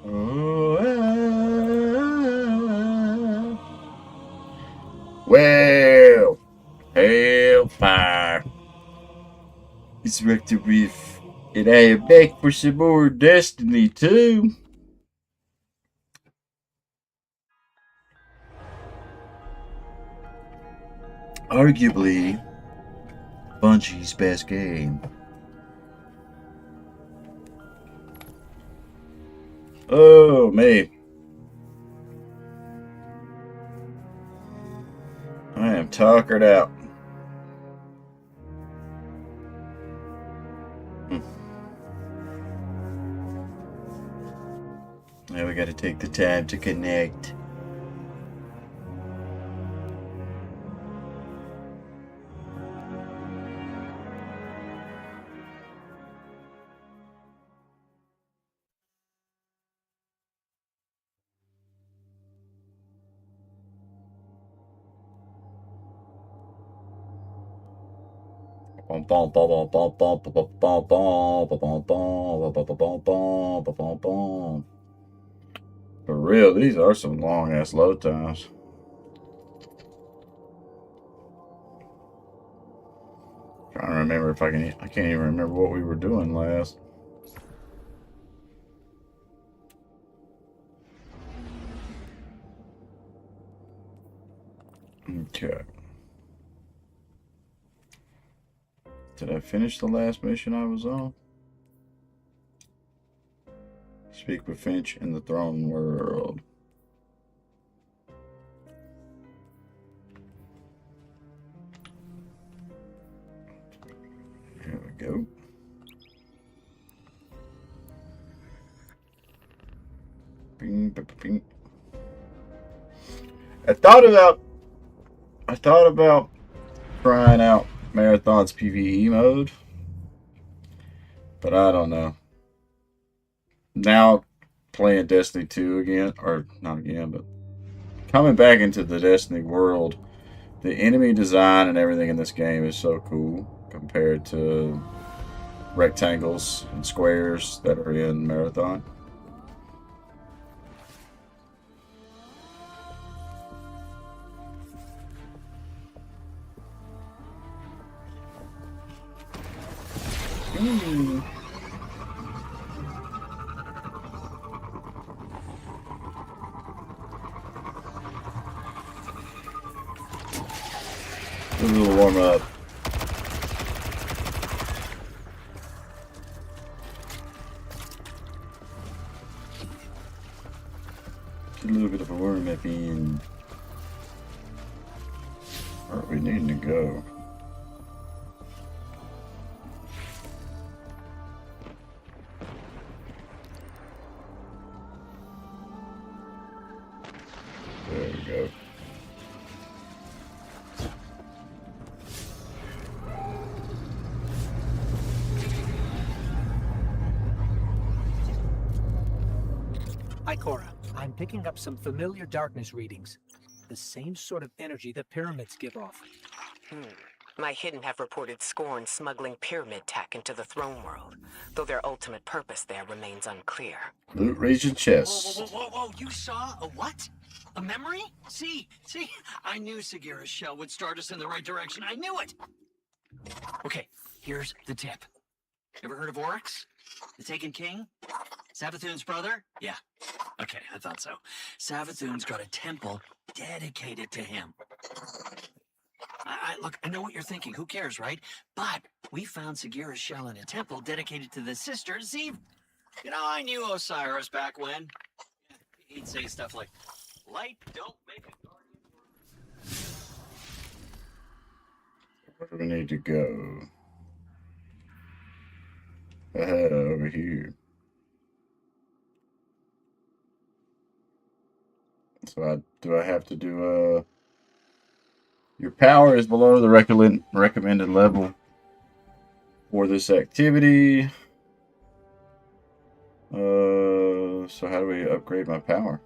Oh, well, hellfire. It's RockdaRiff, and I am back for some more Destiny 2. Arguably, Bungie's best game. Oh, man. I am tuckered out. Now we gotta take the time to connect. For real, these are some long ass load times. Trying to remember if I can. I can't even remember what we were doing last. Okay. Did I finish the last mission I was on? Speak with Finch in the throne world. Here we go. Bing, bing, bing. I thought about trying out Marathon's PvE mode, but I don't know. Now playing Destiny 2 again, or not again, but coming back into the Destiny world, the enemy design and everything in this game is so cool compared to rectangles and squares that are in Marathon. Mm. A little warm up. Get a little bit of a warm up in. Where are we needing to go? There we go. Hi, Cora. I'm picking up some familiar darkness readings. The same sort of energy that pyramids give off. My Hidden have reported Scorn smuggling pyramid tech into the throne world, though their ultimate purpose there remains unclear. Loot region chest. Whoa, you saw a what? A memory? See, I knew Sagira's shell would start us in the right direction. I knew it! Okay, here's the tip. Ever heard of Oryx? The Taken King? Savathun's brother? Yeah. Okay, I thought so. Savathun's got a temple dedicated to him. Look, I know what you're thinking. Who cares, right? But we found Sagira's shell in a temple dedicated to the sister Zeve. You know, I knew Osiris back when. He'd say stuff like, light don't make a guardian. Where do we need to go? Over here. So do I have to do your power is below the recommended level for this activity. So how do we upgrade my power?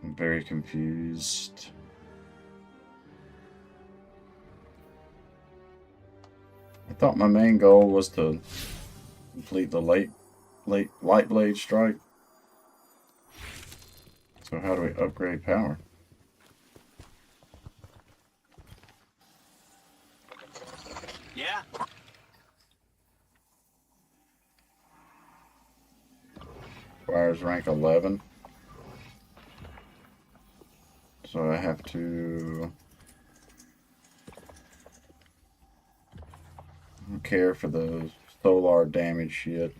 I'm very confused. thought my main goal was to complete the light blade strike. So how do we upgrade power? Yeah. Requires rank 11. So I have to care for the solar damage shit.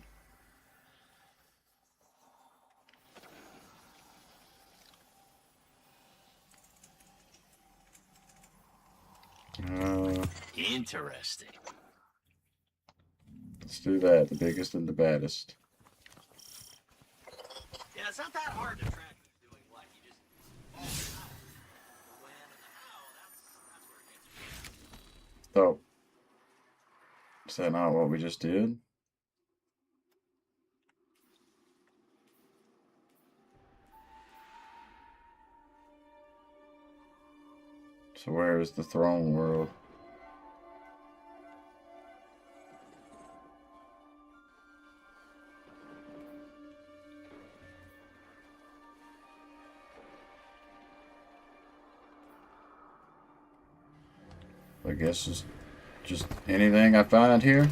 Interesting. Let's do that. The biggest and the baddest. Yeah, it's not that hard to track who's doing what. You just fall out. The when and the how, that's where it gets you. So, is that not what we just did? So where is the throne world? I guess it's just anything I find here.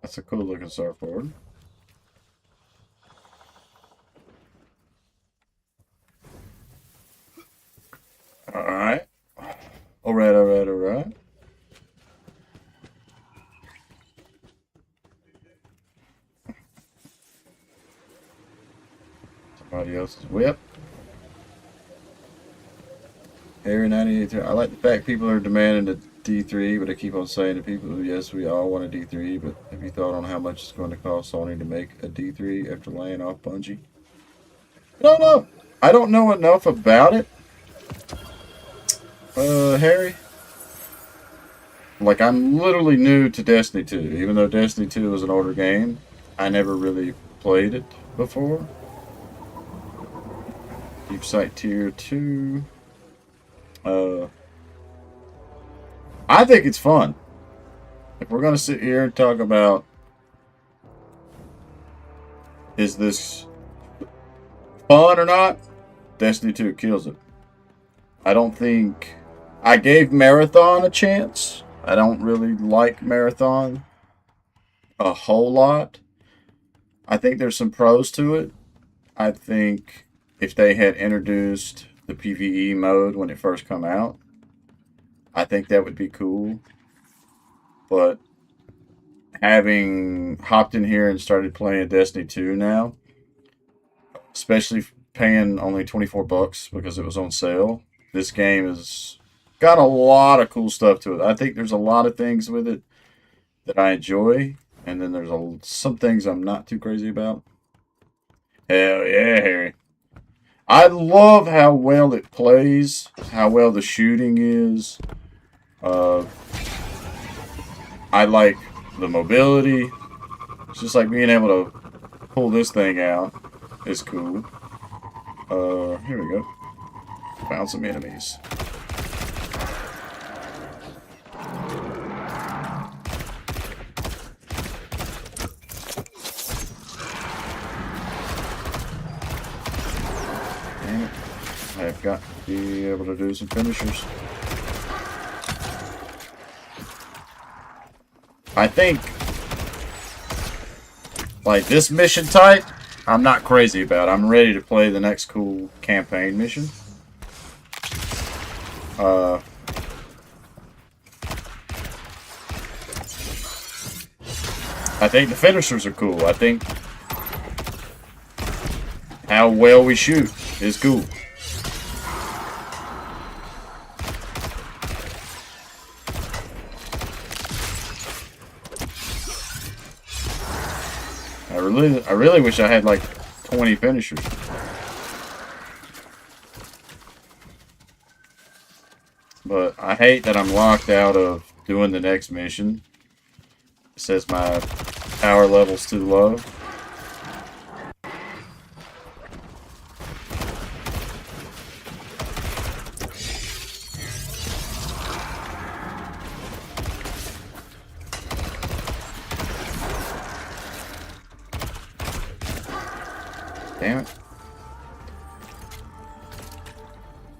That's a cool looking surfboard. Alright. Alright. Somebody else's whip. Area 98. I like the fact people are demanding a D3, but I keep on saying to people, yes, we all want a D3, but have you thought on how much it's going to cost Sony to make a D3 after laying off Bungie? I don't know. I don't know enough about it. Harry. Like, I'm literally new to Destiny 2. Even though Destiny 2 was an older game, I never really played it before. Deep Sight Tier 2. I think it's fun. If we're going to sit here and talk about, is this fun or not, Destiny 2 kills it. I don't think... I gave Marathon a chance. I don't really like Marathon a whole lot. I think there's some pros to it. I think if they had introduced the PvE mode when it first come out, I think that would be cool. But having hopped in here and started playing Destiny 2 now, especially paying only $24 because it was on sale, this game has got a lot of cool stuff to it. I think there's a lot of things with it that I enjoy, and then there's some things I'm not too crazy about. Hell yeah, Harry. I love how well it plays, how well the shooting is. I like the mobility. It's just like being able to pull this thing out is cool. Here we go. Found some enemies. Dang it. I've got to be able to do some finishers. I think, like, this mission type, I'm not crazy about. I'm ready to play the next cool campaign mission. I think the finishers are cool. I think how well we shoot is cool. I really wish I had like 20 finishers. But I hate that I'm locked out of doing the next mission. It says my power level's too low. Damn it.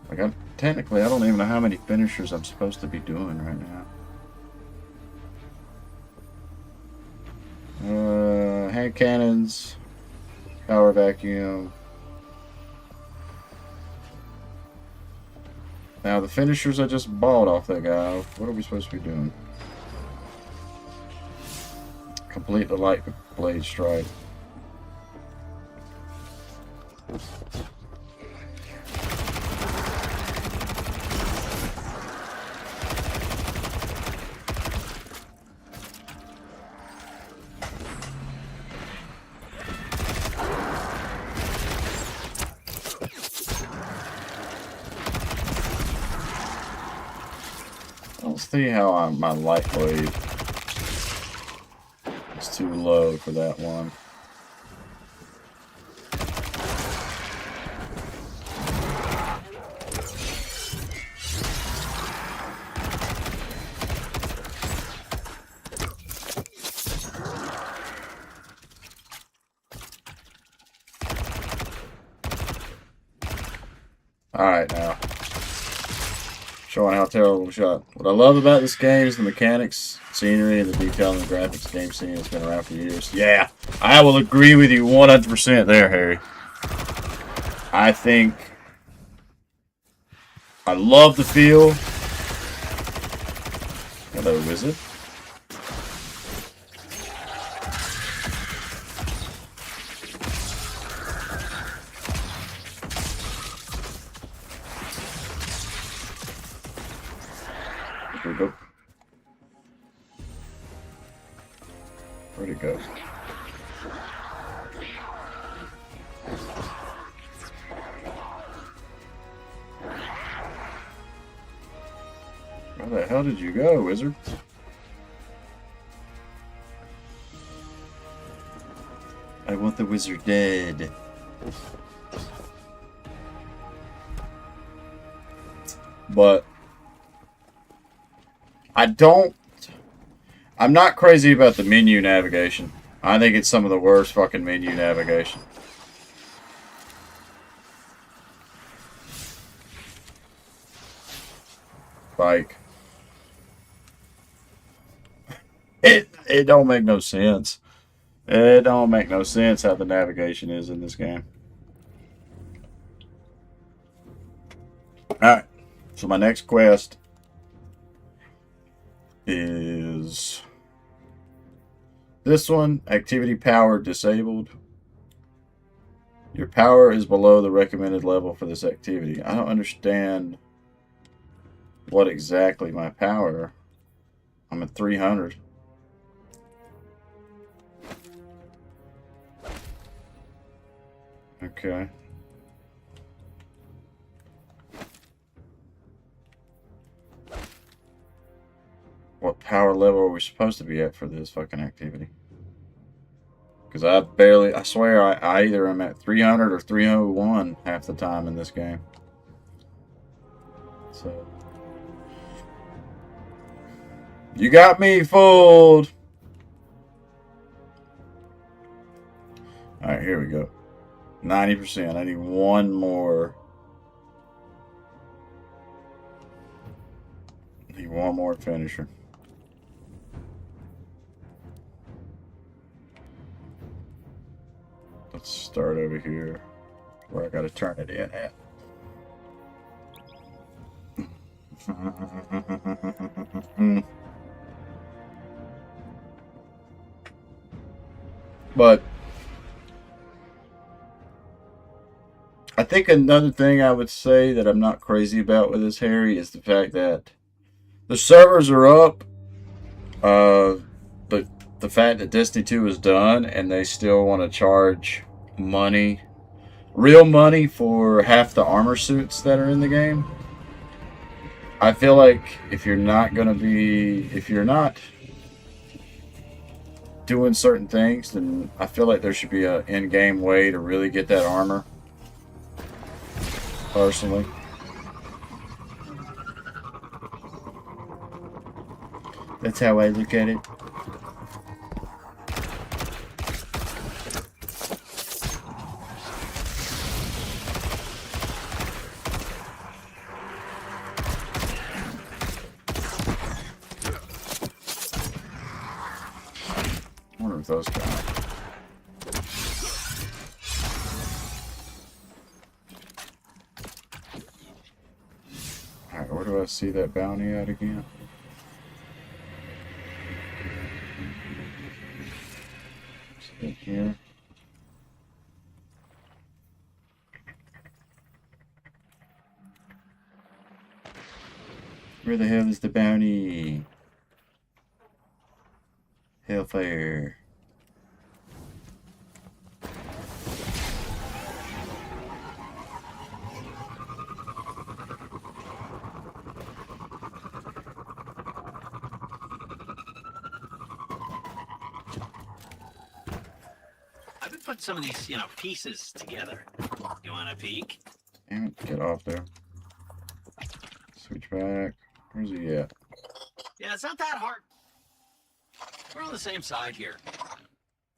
Like, technically, I don't even know how many finishers I'm supposed to be doing right now. Hand cannons, power vacuum. Now, the finishers I just bought off that guy, what are we supposed to be doing? Complete the light blade strike. See how my light blade is too low for that one. Alright now. Showing how terrible we shot. What I love about this game is the mechanics, scenery, and the detail in the graphics. Game scene has been around for years. Yeah, I will agree with you 100% there, Harry. I think I love the feel. Hello, wizard. Here we go. Where'd it go? Where the hell did you go, wizard? I want the wizard dead. But I'm not crazy about the menu navigation. I think it's some of the worst fucking menu navigation. Like, it don't make no sense. It don't make no sense how the navigation is in this game. Alright, so my next quest is this one. Activity power disabled. Your power is below the recommended level for this activity. I don't understand what exactly my power. I'm at 300. Okay. What power level are we supposed to be at for this fucking activity? Because I swear I either am at 300 or 301 half the time in this game. So. You got me fooled! Alright, here we go. 90%. I need one more. I need one more finisher. Let's start over here where I gotta turn it in at. But I think another thing I would say that I'm not crazy about with this, Harry, is the fact that the servers are up. The the fact that Destiny 2 is done and they still want to charge money, real money, for half the armor suits that are in the game. I feel like if you're not doing certain things, then I feel like there should be an in-game way to really get that armor. Personally. That's how I look at it. I wonder if those count. Alright, where do I see that bounty at again? In here. Where the hell is the bounty? Hellfire. I've been putting some of these, pieces together. You want a peek? Damn it, get off there. Switch back. Where's he at? Yeah, it's not that hard. We're on the same side here.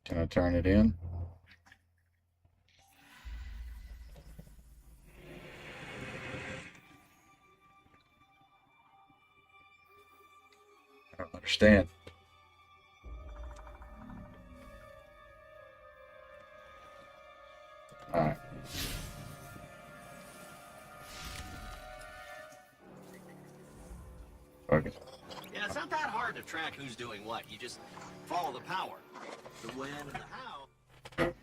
Can I turn it in? I don't understand. Alright. Okay. Yeah, it's not that hard to track who's doing what. You just follow the power. The when and the how. I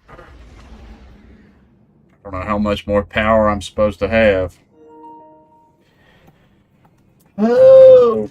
don't know how much more power I'm supposed to have. Oh!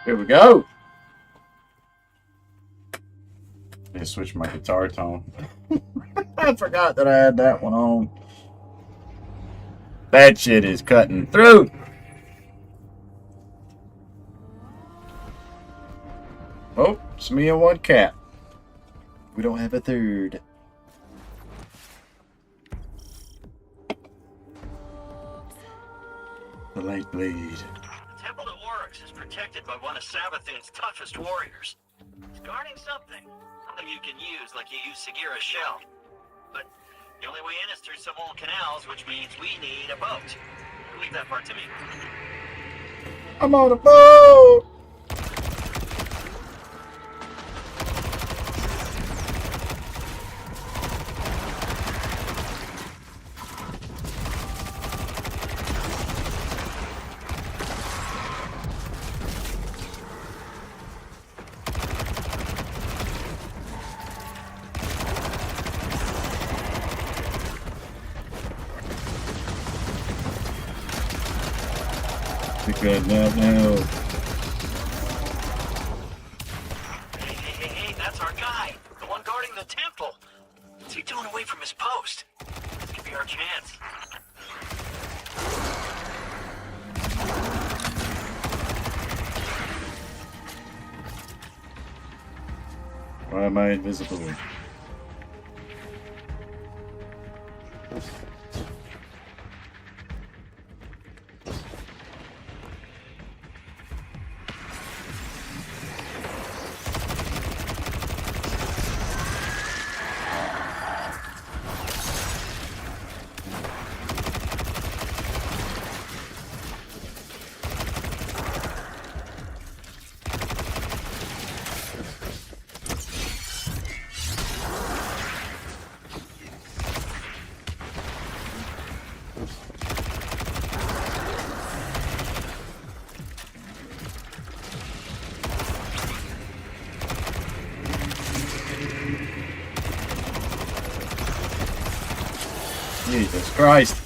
Here we go. Need to switch my guitar tone. I forgot that I had that one on. That shit is cutting through. Oh, it's me and one cat. We don't have a third. The light blade. The temple to Oryx is protected by one of Sabathun's toughest warriors. He's guarding something. Something you can use like you use Sagira's shell. But the only way in is through some old canals, which means we need a boat. Leave that part to me. I'm on a boat! Good now. Hey, that's our guy. The one guarding the temple. What's he doing away from his post? This could be our chance. Why am I invisible? Jesus Christ.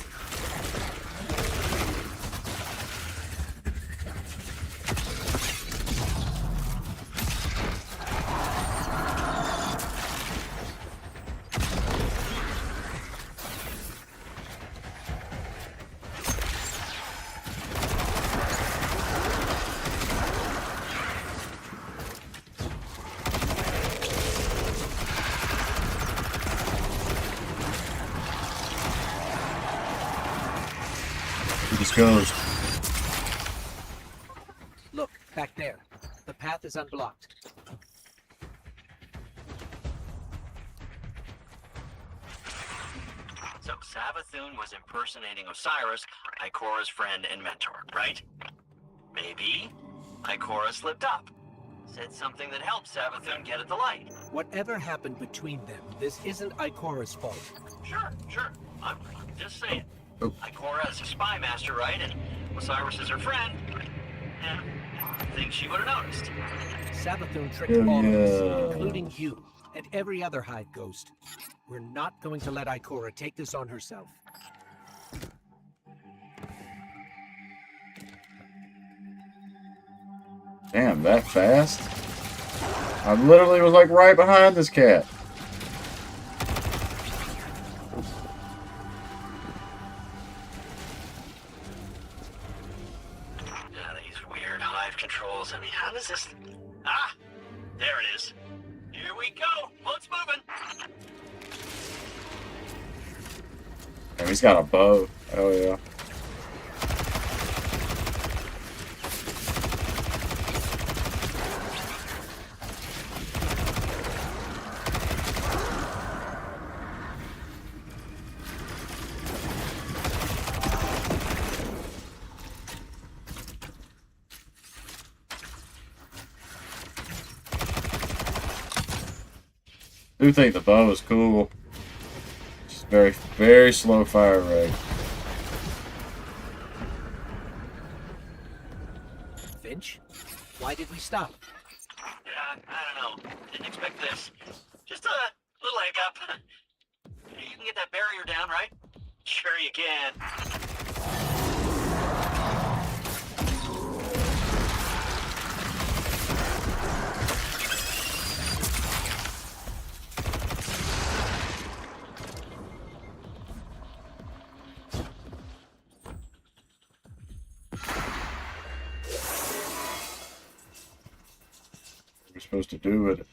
He just goes. Look, back there. The path is unblocked. So Savathun was impersonating Osiris, Ikora's friend and mentor, right? Maybe Ikora slipped up. Said something that helped Savathun get at the light. Whatever happened between them, this isn't Ikora's fault. Sure. I'm just saying. Oh. Ikora is a spy master, right? And Osiris is her friend. Yeah, I think she would have noticed. Savathun tricked Oh, all of yeah. us, including you, and every other Hive Ghost. We're not going to let Ikora take this on herself. Damn, that fast? I literally was like right behind this cat. Yeah, these weird hive controls. I mean, how does this... Ah! There it is. Here we go. Boat's moving. And he's got a bow. Oh yeah. I do think the bow is cool. Just very, very slow fire rate. Finch, why did we stop? Yeah, I don't know. Didn't expect this. Just a little hiccup. You can get that barrier down, right? Sure you can. We're supposed to do it.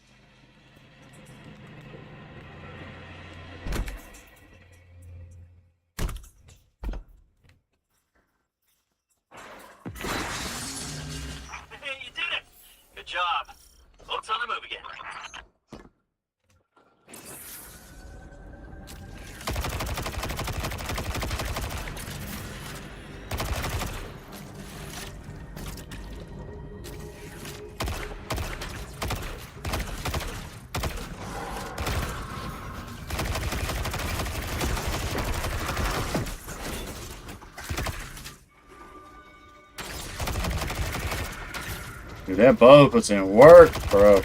Hey, you did it! Good job. Boat's on the move again. Dude, that bow puts in work, bro.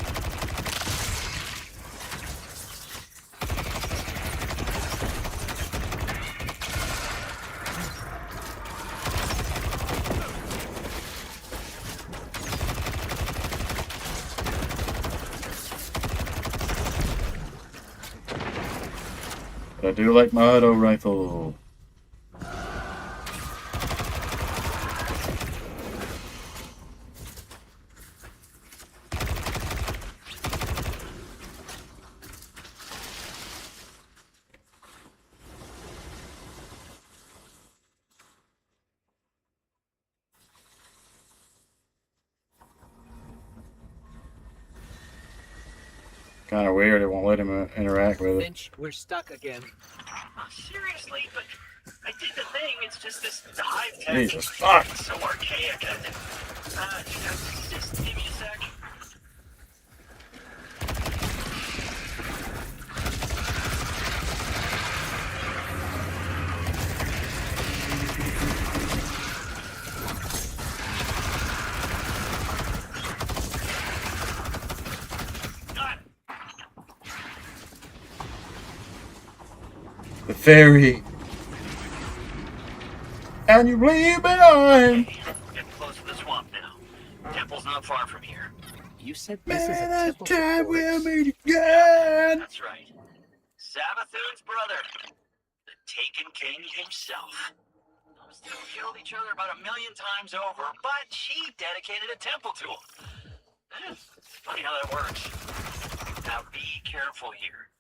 But I do like my auto rifle. Kind of weird. It won't let him interact with it. Finch, we're stuck again. Seriously, but I did the thing. It's just this hive tech. Jesus fuck. It's so archaic. Just give me a sec. The ferry. And you leave behind. Hey, we're getting close to the swamp now. Temple's not far from here. You said this is a Man, temple time for we'll orcs. meet again. That's right. Sabathoon's brother. The Taken King himself. Those two killed each other about 1 million times over, but she dedicated a temple to him. It's funny how that works. Now be careful here.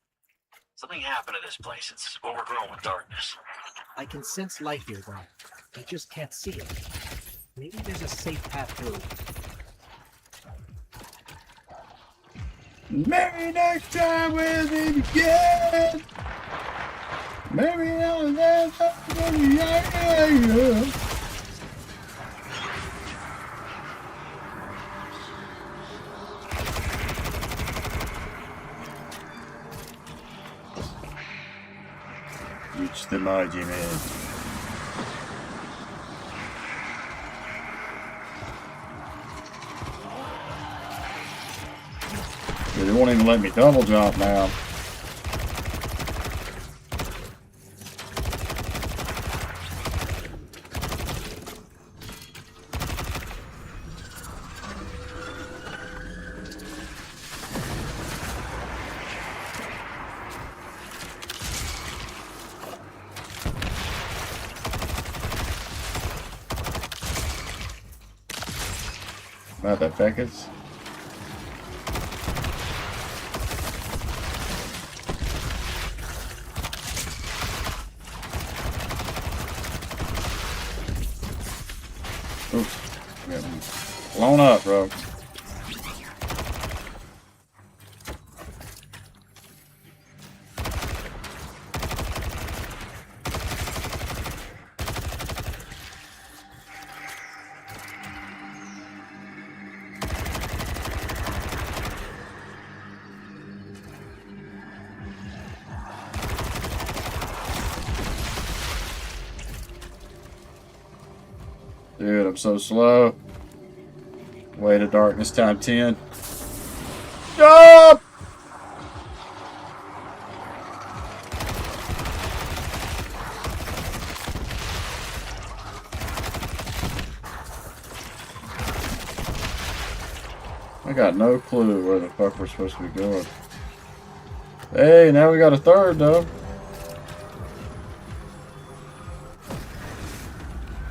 Something happened to this place. It's overgrown with darkness. I can sense life here, though. I just can't see it. Maybe there's a safe path through. Maybe next time we'll meet again. Maybe I'll have something. Reach the monument. They won't even let me double jump now. Not that Beckett's. Oops. Getting blown up, bro. Dude, I'm so slow. Way to darkness time 10. Jump! I got no clue where the fuck we're supposed to be going. Hey, now we got a third though.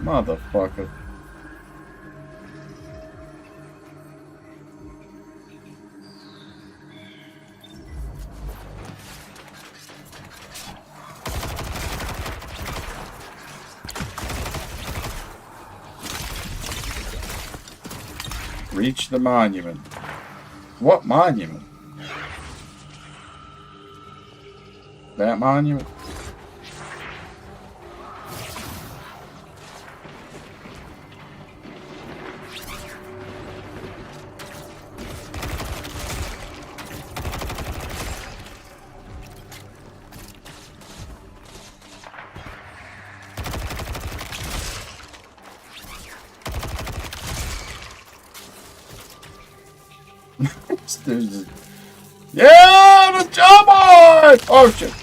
Motherfucker. Reach the monument. What monument? That monument? Yeah, let's jump on! Oh shit.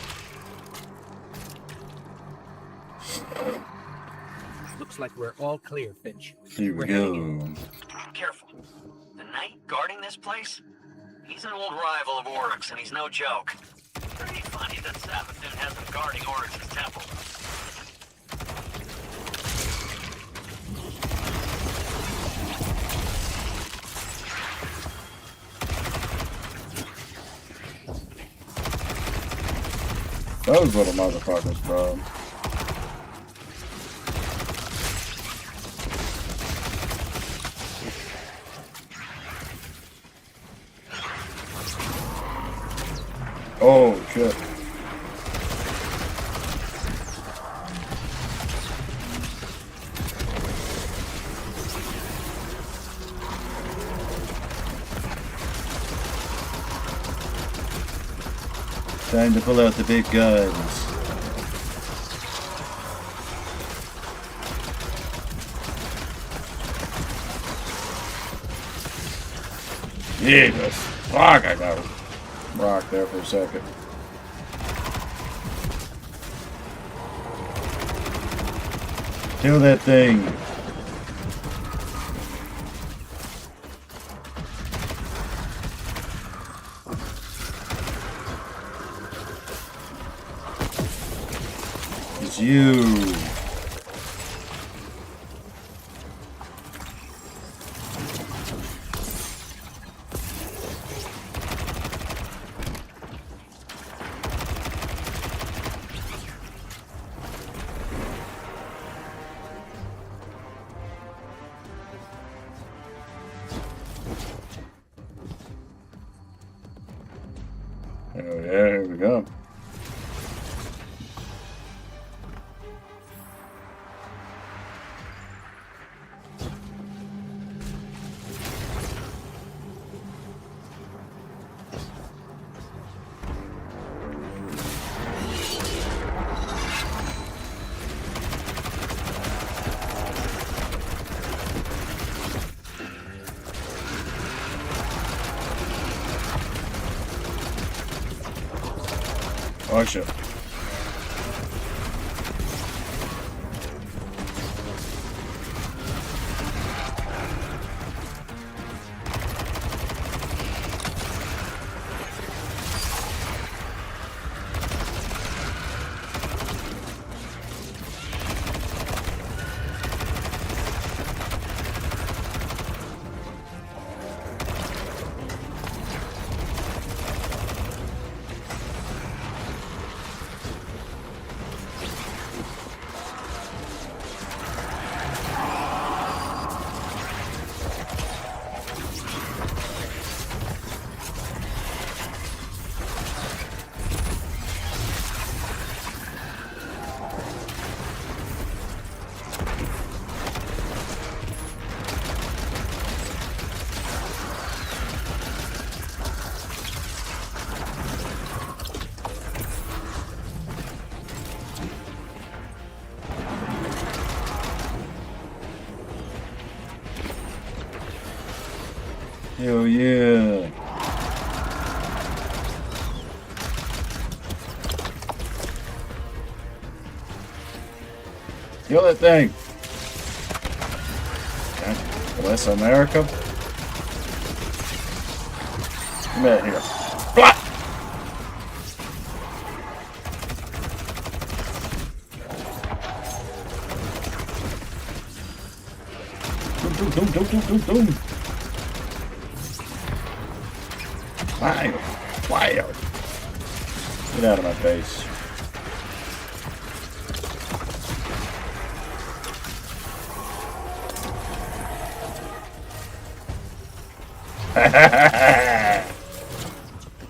Looks like we're all clear, Finch. Here we We're heading in. go. Careful. The knight guarding this place? He's an old rival of Oryx, and he's no joke. Pretty funny that Sabathoon has him guarding Oryx's temple. Those little motherfuckers, bro. Oh, shit. Time to pull out the big guns. Jesus. Fuck, I got rocked there for a second. Kill that thing. It's you. Oh yeah, here we go. Oh shit. Hell yeah. Kill that thing. God bless America. Come out here. Blah! Doom. Fire! Fire! Get out of my face.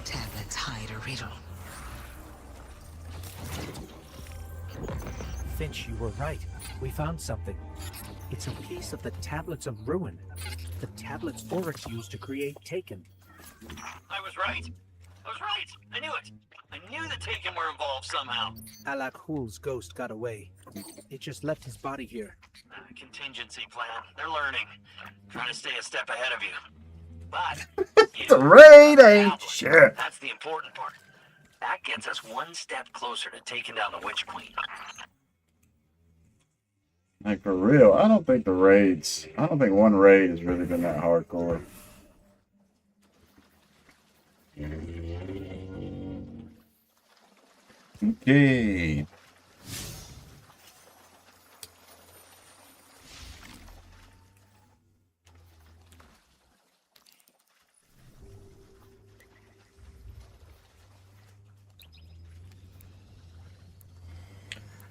Tablets hide a riddle. Finch, you were right. We found something. It's a piece of the Tablets of Ruin. The tablets Oryx used to create Taken. I was right. I was right. I knew it. I knew the Taken were involved somehow. Alak Hul's ghost got away. It just left his body here. Contingency plan. They're learning. Trying to stay a step ahead of you. But The raid ain't shit. that's the important part. That gets us one step closer to taking down the Witch Queen. Like for real, I don't think one raid has really been that hardcore. Okay.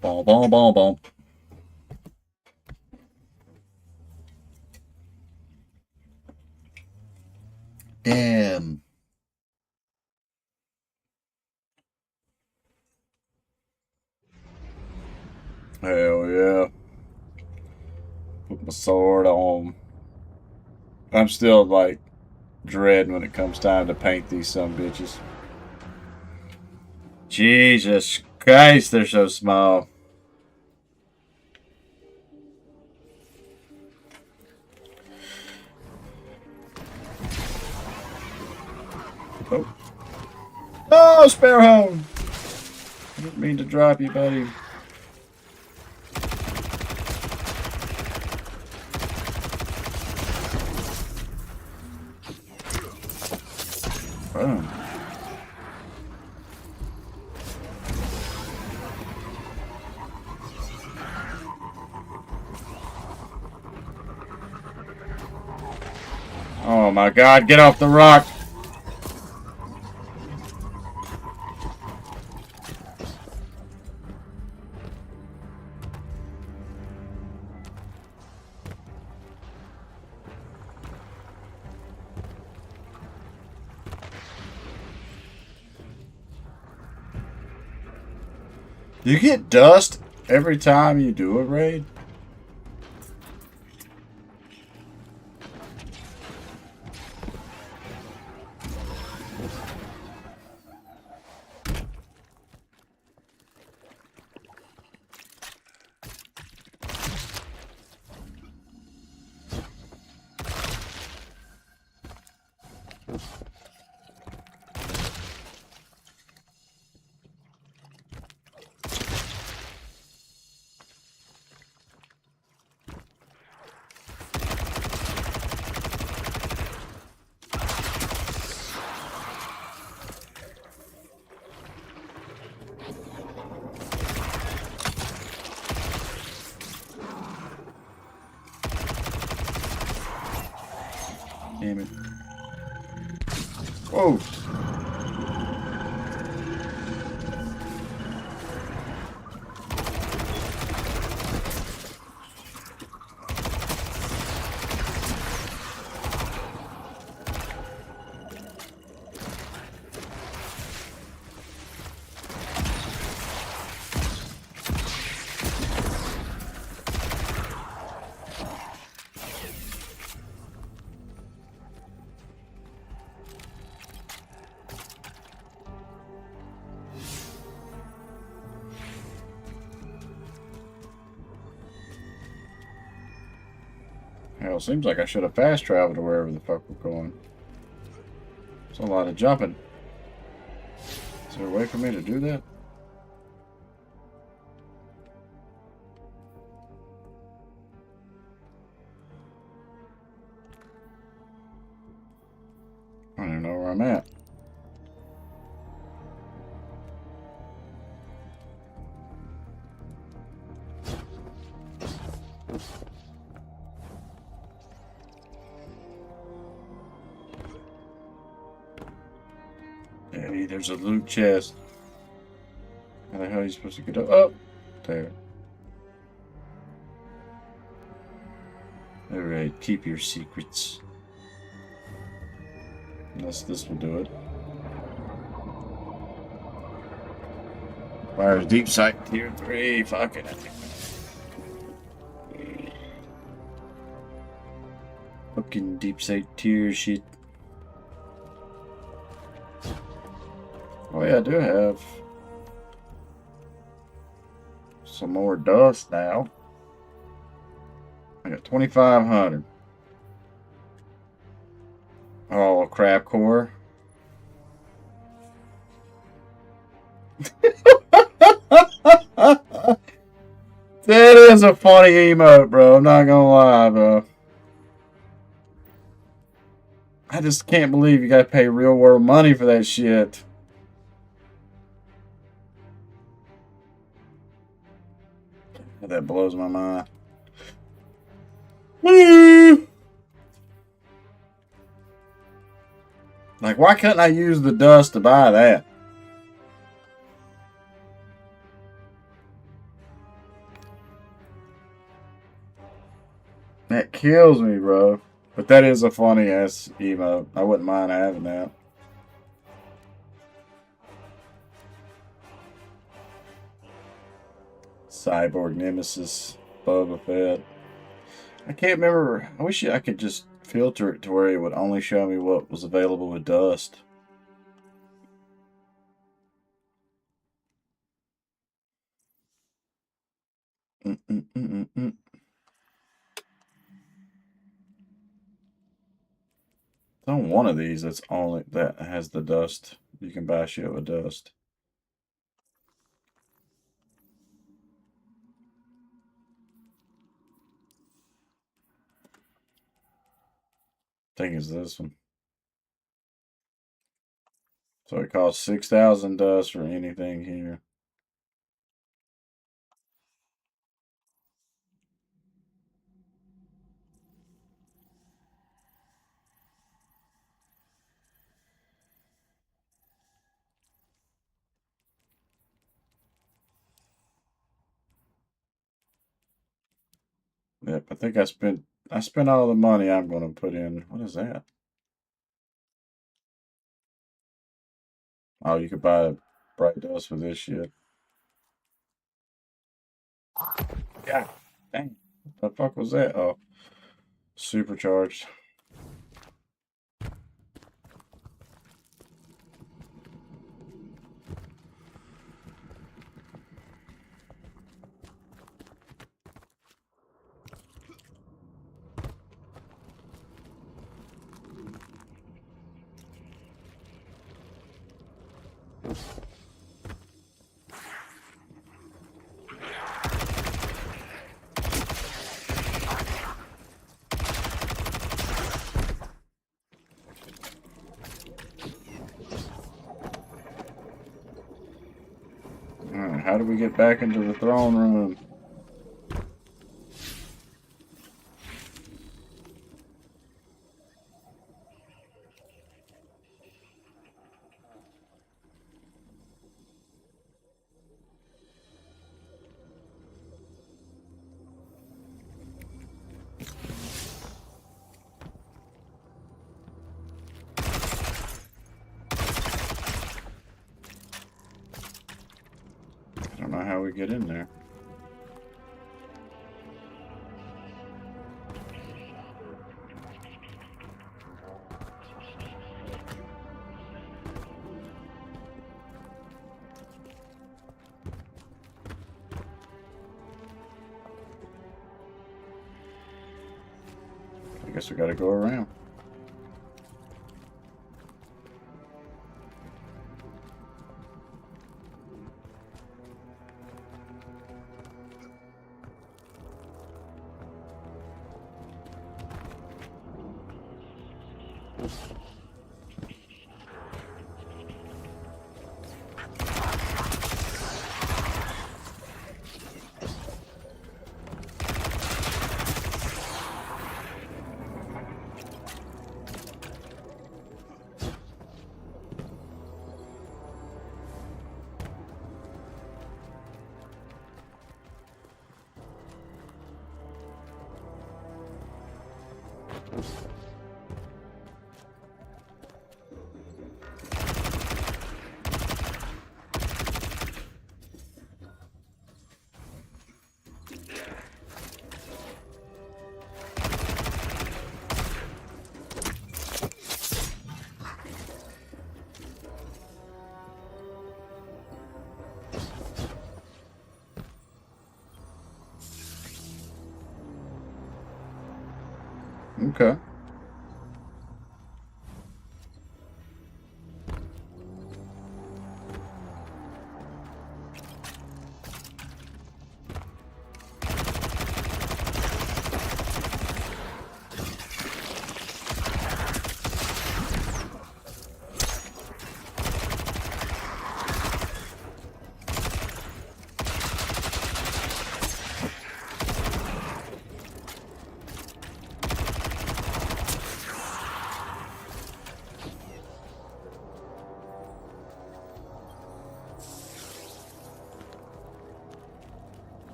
Boom, boom, boom, boom. Damn. Put my sword on. I'm still like dreading when it comes time to paint these some bitches. Jesus Christ, they're so small. Oh. No, Sparrow! I didn't mean to drop you, buddy. Boom. Oh my God, get off the rock! You get dust every time you do a raid? Damn it. Whoa. Hell, seems like I should have fast traveled to wherever the fuck we're going. It's a lot of jumping. Is there a way for me to do that? I don't even know where I'm at. Hey, there's a loot chest. How the hell are you supposed to get up? Oh, there. Alright, keep your secrets. Unless this will do it. Fires deep sight tier 3. Fucking it. Fucking deep sight tier shit. Oh yeah, I do have some more dust now. I got 2,500. Oh, crap core. That is a funny emote, bro. I'm not gonna lie, bro. I just can't believe you gotta pay real world money for that shit. That blows my mind. Woo! Like, why couldn't I use the dust to buy that? That kills me, bro. But that is a funny ass emote. I wouldn't mind having that. Cyborg Nemesis, Boba Fett. I can't remember. I wish I could just filter it to where it would only show me what was available with dust. It's on one of these that's only that has the dust. You can buy shit with dust. I think it's this one. So it costs 6,000 dust for anything here. Yep, I think I spent all the money I'm going to put in. What is that? Oh, you could buy bright dust with this shit. God dang. What the fuck was that? Oh, supercharged. Alright, how do we get back into the throne room? I don't know how we get in there. I guess we gotta go around. Okay.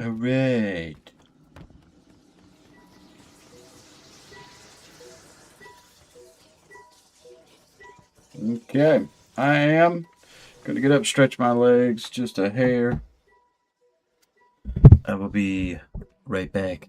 Alright. Okay. I am going to get up, stretch my legs just a hair. I will be right back.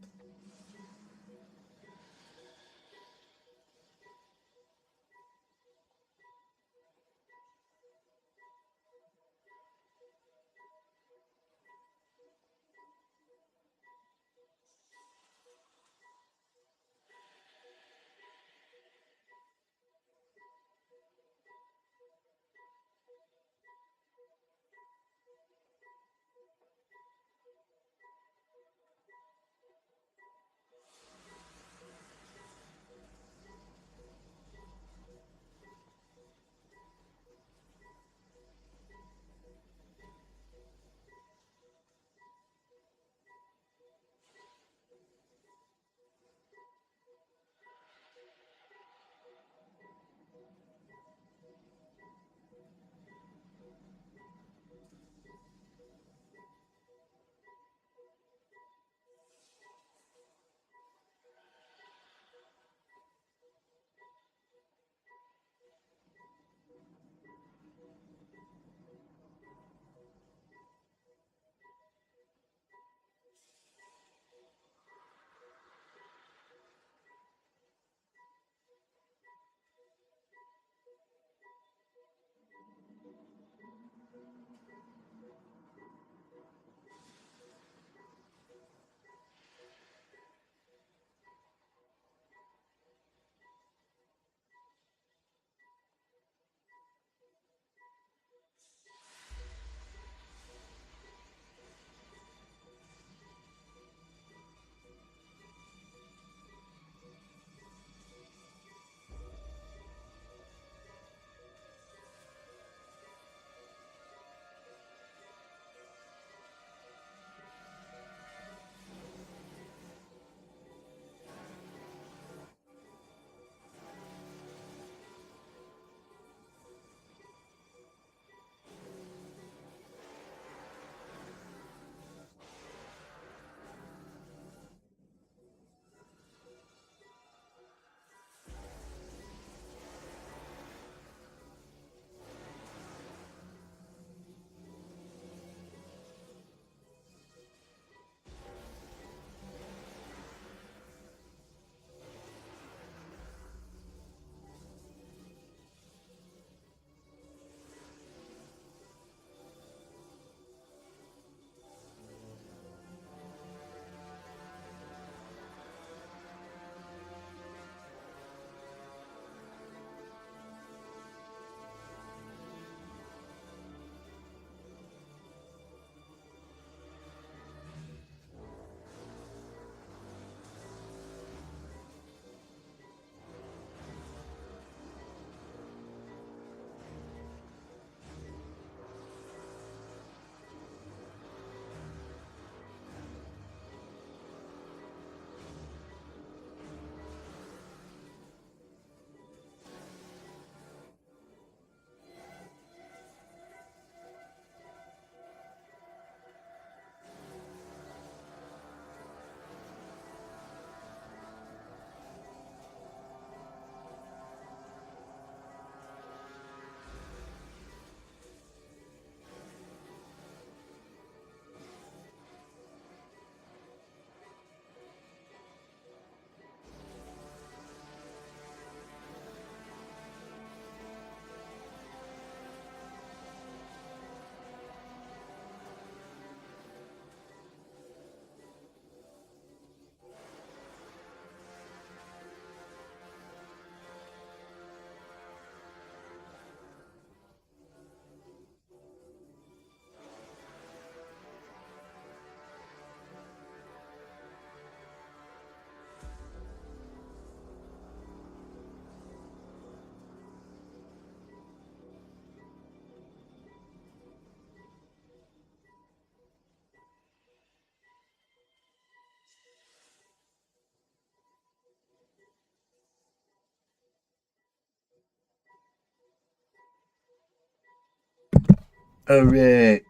Alright.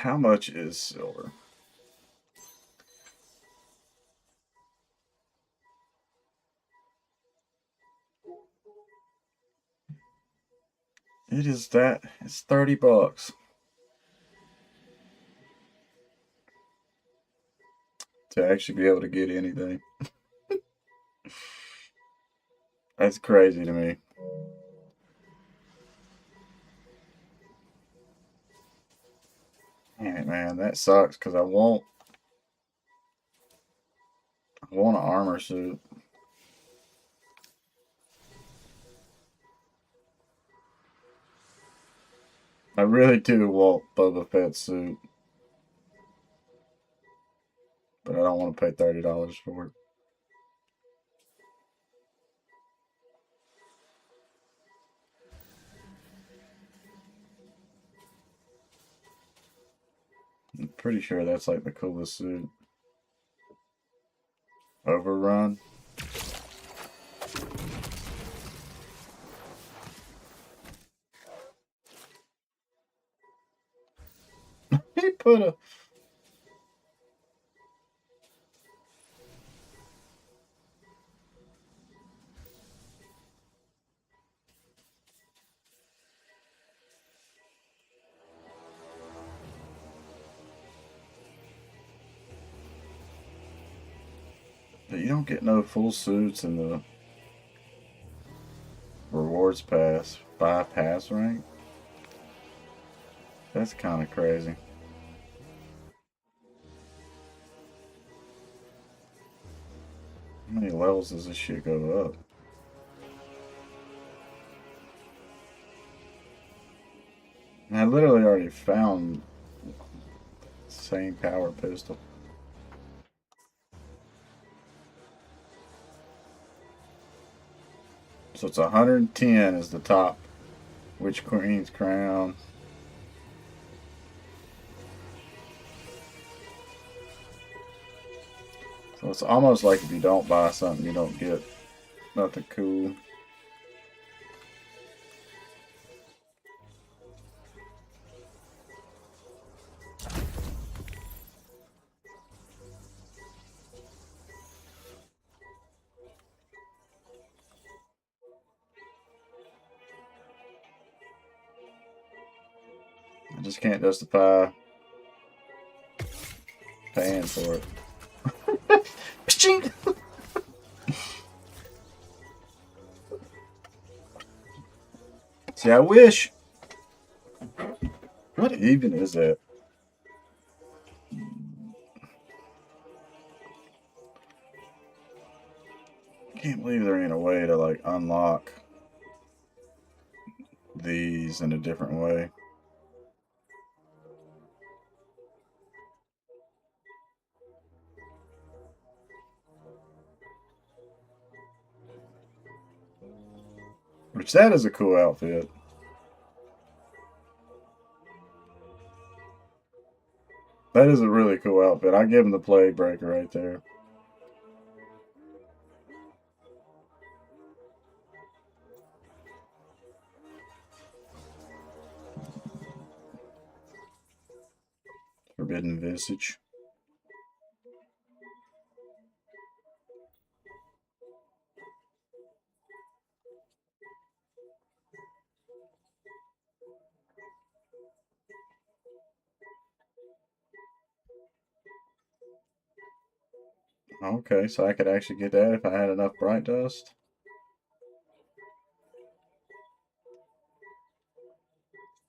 How much is silver? It is that. It's $30 to actually be able to get anything. That's crazy to me. Damn it, man, that sucks because I want an armor suit. I really do want Boba Fett's suit, but I don't want to pay $30 for it. I'm pretty sure that's like the coolest suit. Overrun. He put a. You don't get no full suits in the rewards pass. 5 pass rank. That's kind of crazy. How many levels does this shit go up? And I literally already found the same power pistol. So it's 110 is the top. Witch Queen's crown. So it's almost like if you don't buy something, you don't get nothing cool. I just can't justify paying for it. See, I wish. What even is that? I can't believe there ain't a way to like unlock these in a different way. Which that is a cool outfit. That is a really cool outfit. I give him the Plague Breaker right there. Forbidden Visage. Okay, so I could actually get that if I had enough Bright Dust.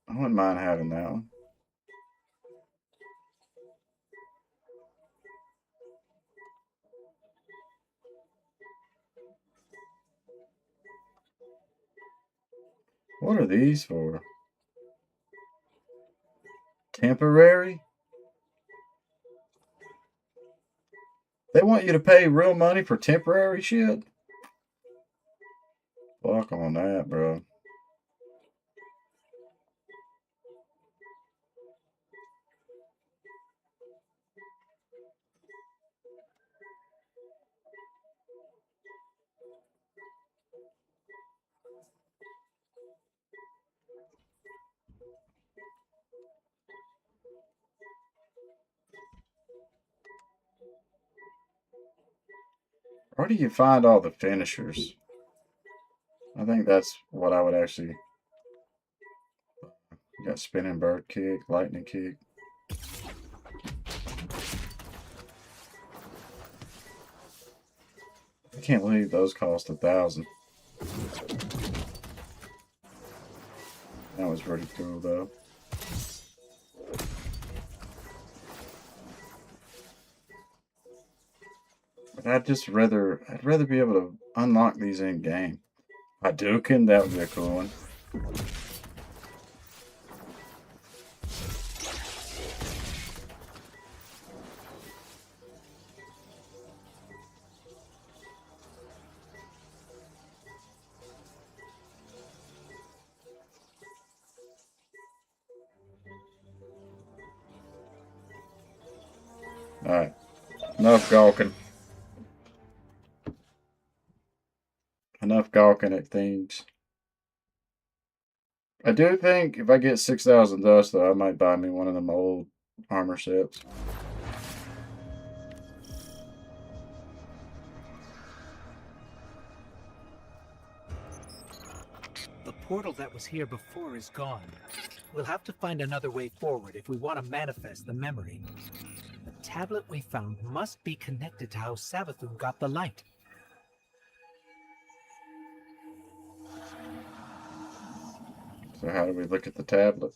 I wouldn't mind having that one. What are these for? Temporary? They want you to pay real money for temporary shit? Fuck on that, bro. Where do you find all the finishers? I think that's what I would actually. You got spinning bird kick, lightning kick. I can't believe those cost 1,000. That was pretty cool though. But I'd rather be able to unlock these in game. Hadouken, that would be a cool one. Alright. Enough gawking. Enough gawking at things. I do think if I get 6,000 dust, though, I might buy me one of them old armor sets. The portal that was here before is gone. We'll have to find another way forward if we want to manifest the memory. The tablet we found must be connected to how Savathun got the light. So how do we look at the tablet?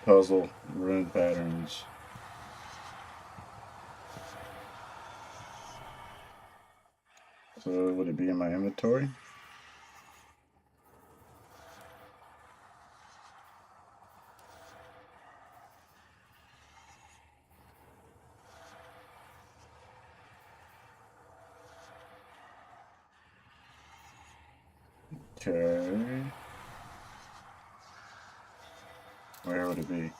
Puzzle, rune patterns. So would it be in my inventory? Okay. Where would it be?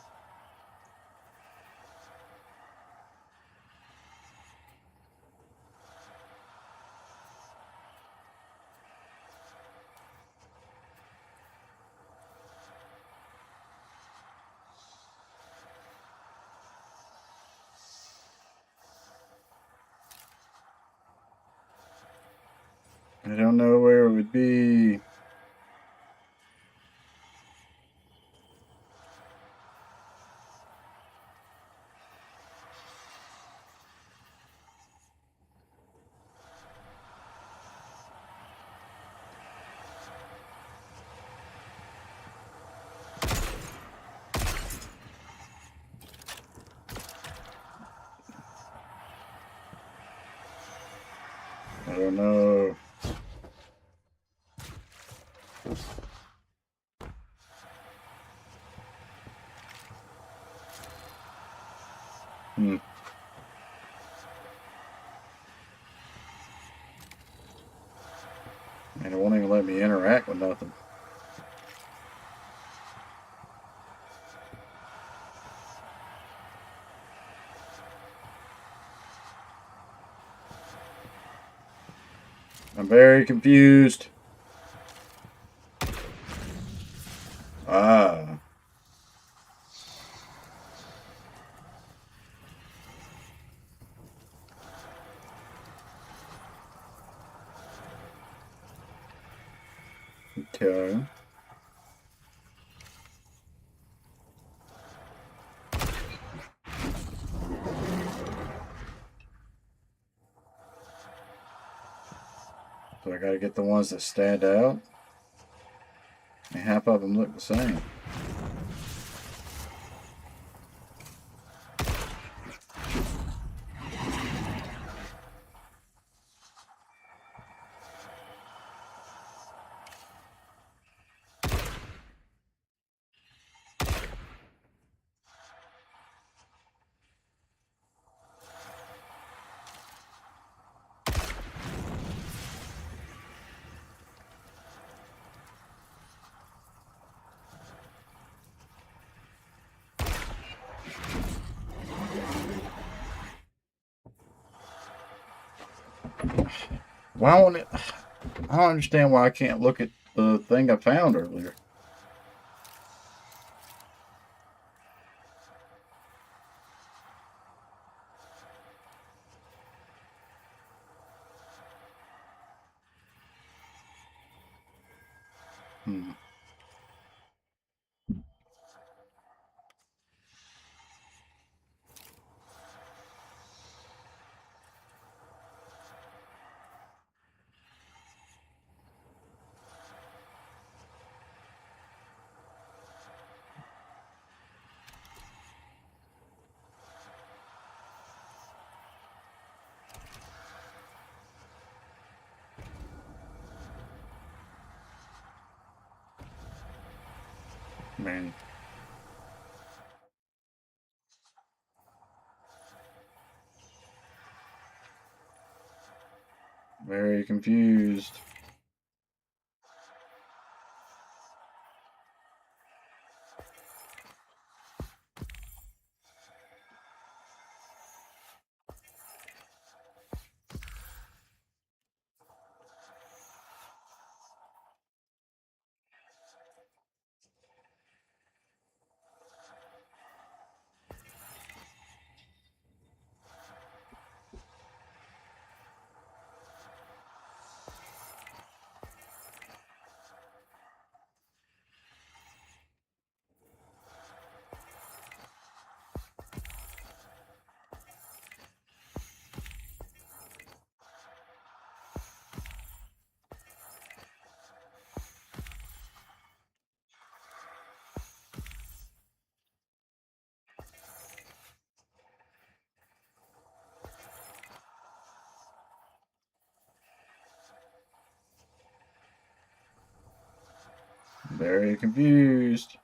I don't know where it would be. I don't know. And it won't even let me interact with nothing. I'm very confused. Ah. Okay. So I gotta get the ones that stand out. And half of them look the same. Why won't it? I don't understand why I can't look at the thing I found earlier. Hmm. Man, very confused. Very confused.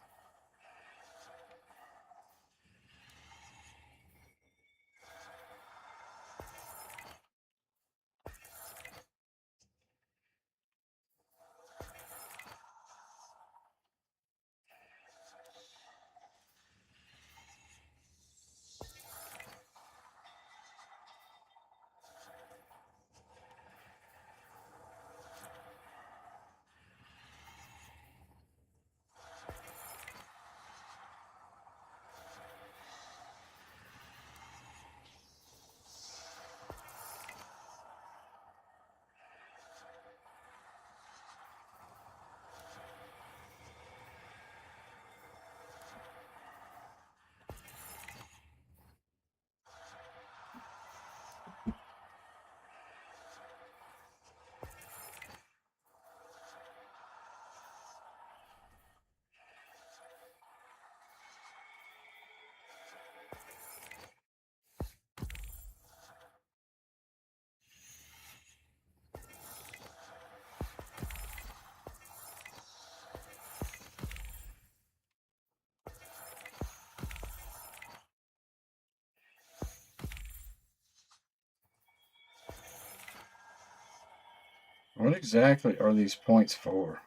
What exactly are these points for?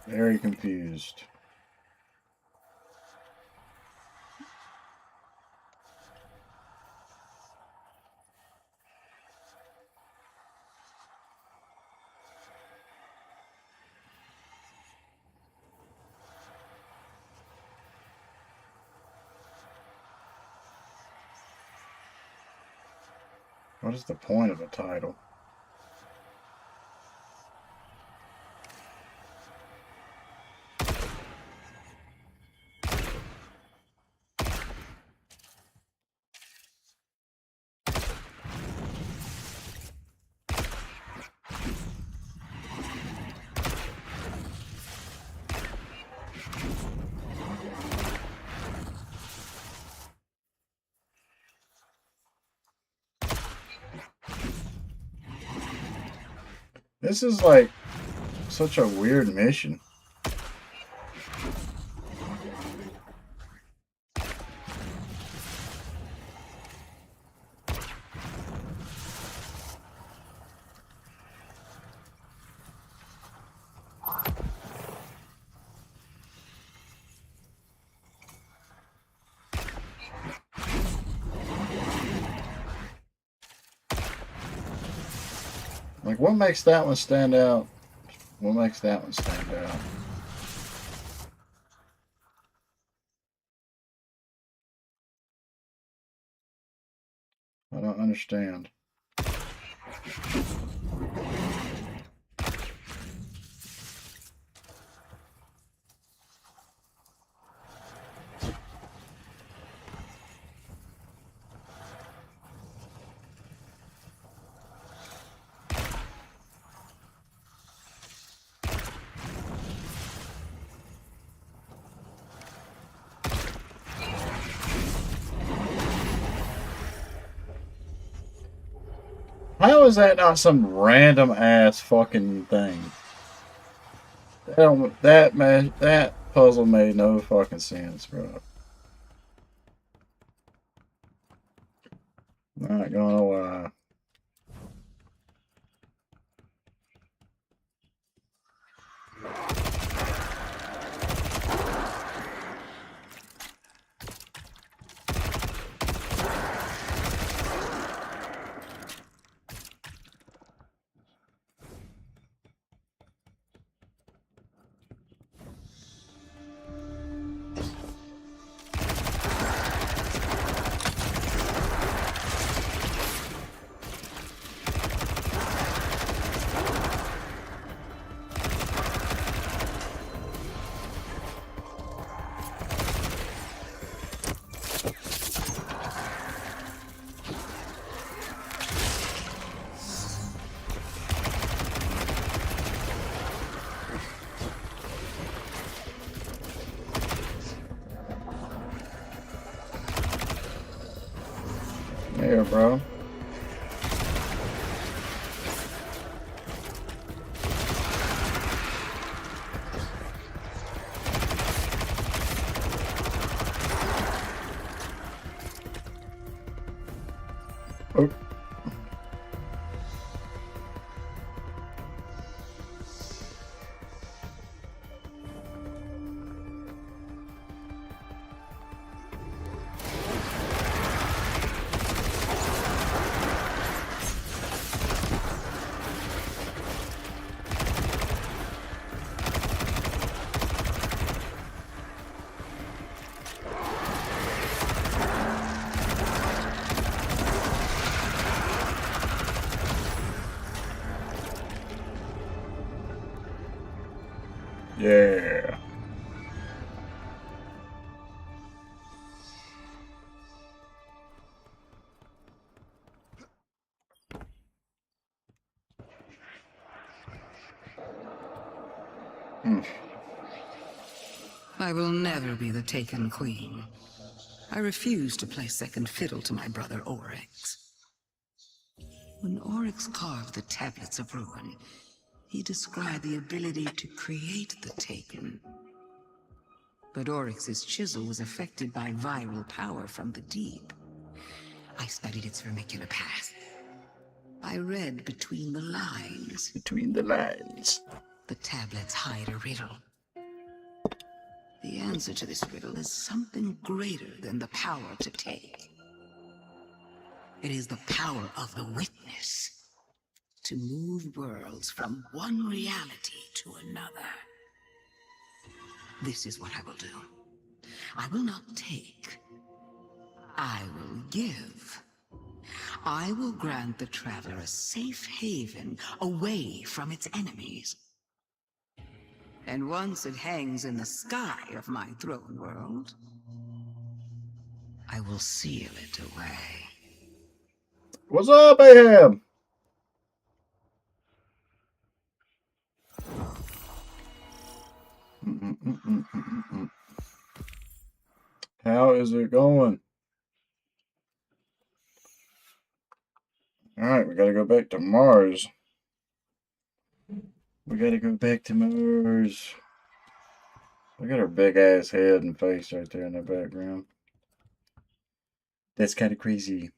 Very confused. What is the point of a title? This is like such a weird mission. Like, what makes that one stand out? What makes that one stand out? I don't understand. How is that not some random ass fucking thing? That puzzle made no fucking sense, bro. Not gonna lie. Here, bro. Oh. Yeah. I will never be the Taken Queen. I refuse to play second fiddle to my brother Oryx. When Oryx carved the Tablets of Ruin, he described the ability to create the Taken. But Oryx's chisel was affected by viral power from the deep. I studied its vermicular path. I read between the lines. Between the lines. The tablets hide a riddle. The answer to this riddle is something greater than the power to take. It is the power of the witness to move worlds from one reality to another. This is what I will do. I will not take. I will give. I will grant the traveler a safe haven away from its enemies. And once it hangs in the sky of my throne world, I will seal it away. What's up, Ahab? How is it going? Alright, we gotta go back to Mars. We gotta go back to Mars. Look at her big ass head and face right there in the background. That's kind of crazy.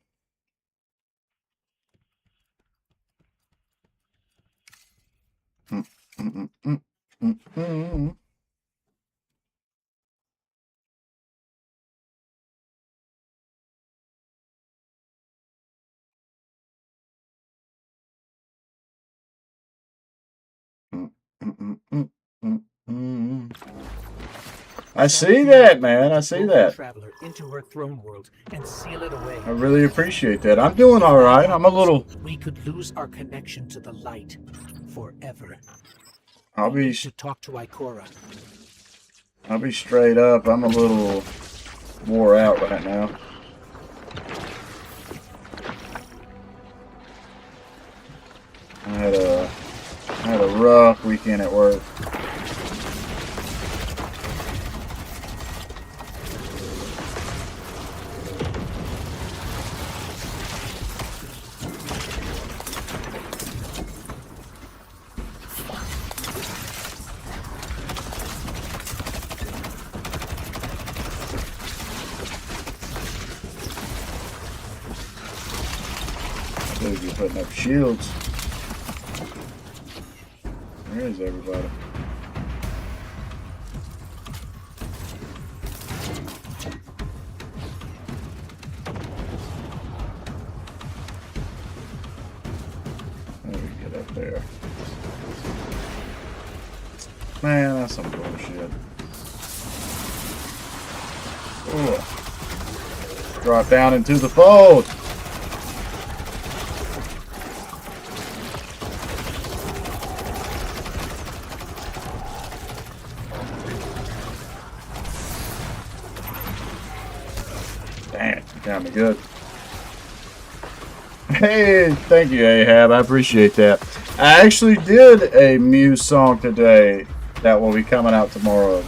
I see that, man. I see that. Traveler into her throne world and seal it away. I really appreciate that. I'm doing all right. I'm a little. We could lose our connection to the light forever. I'll We be. need to talk to Ikora. I'll be straight up. I'm a little wore out right now. I had a rough weekend at work. Dude, you're putting up shields. Where is everybody? Let me get up there. Man, that's some bullshit. Ooh. Drop down into the fold. Damn, you got me good. Hey, thank you, Ahab. I appreciate that. I actually did a Muse song today that will be coming out tomorrow.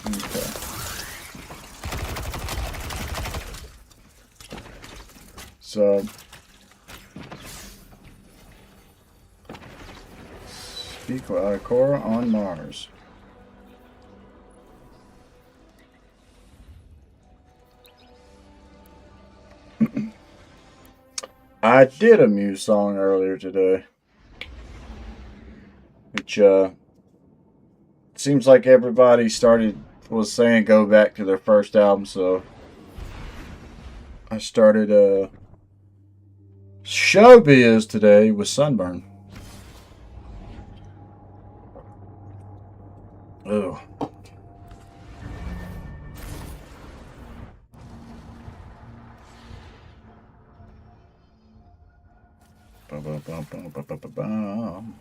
Okay. So, speak with Ikora on Mars. I did a Muse song earlier today, which seems like everybody was saying go back to their first album, so I started Showbiz today with Sunburn. Oh. Bum, bum, bum, bum, bum, bum, bum, bum.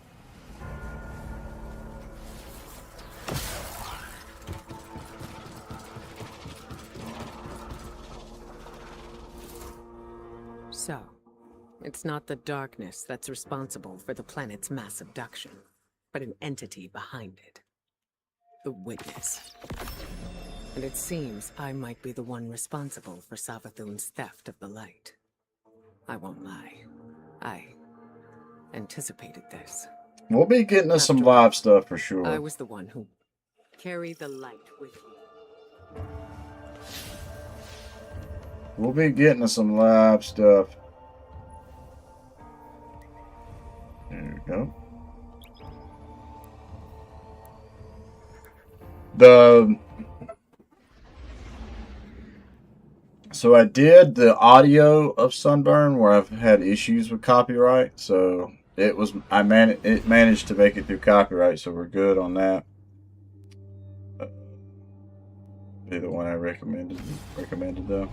So, it's not the darkness that's responsible for the planet's mass abduction, but an entity behind it. The Witness. And it seems I might be the one responsible for Savathun's theft of the light. I won't lie. I anticipated this. We'll be getting us some After all, live stuff for sure. I was the one who carried the light with me. We'll be getting us some live stuff. There we go. So I did the audio of Sunburn where I've had issues with copyright, so it managed to make it through copyright, so we're good on that. Be the one I recommended though.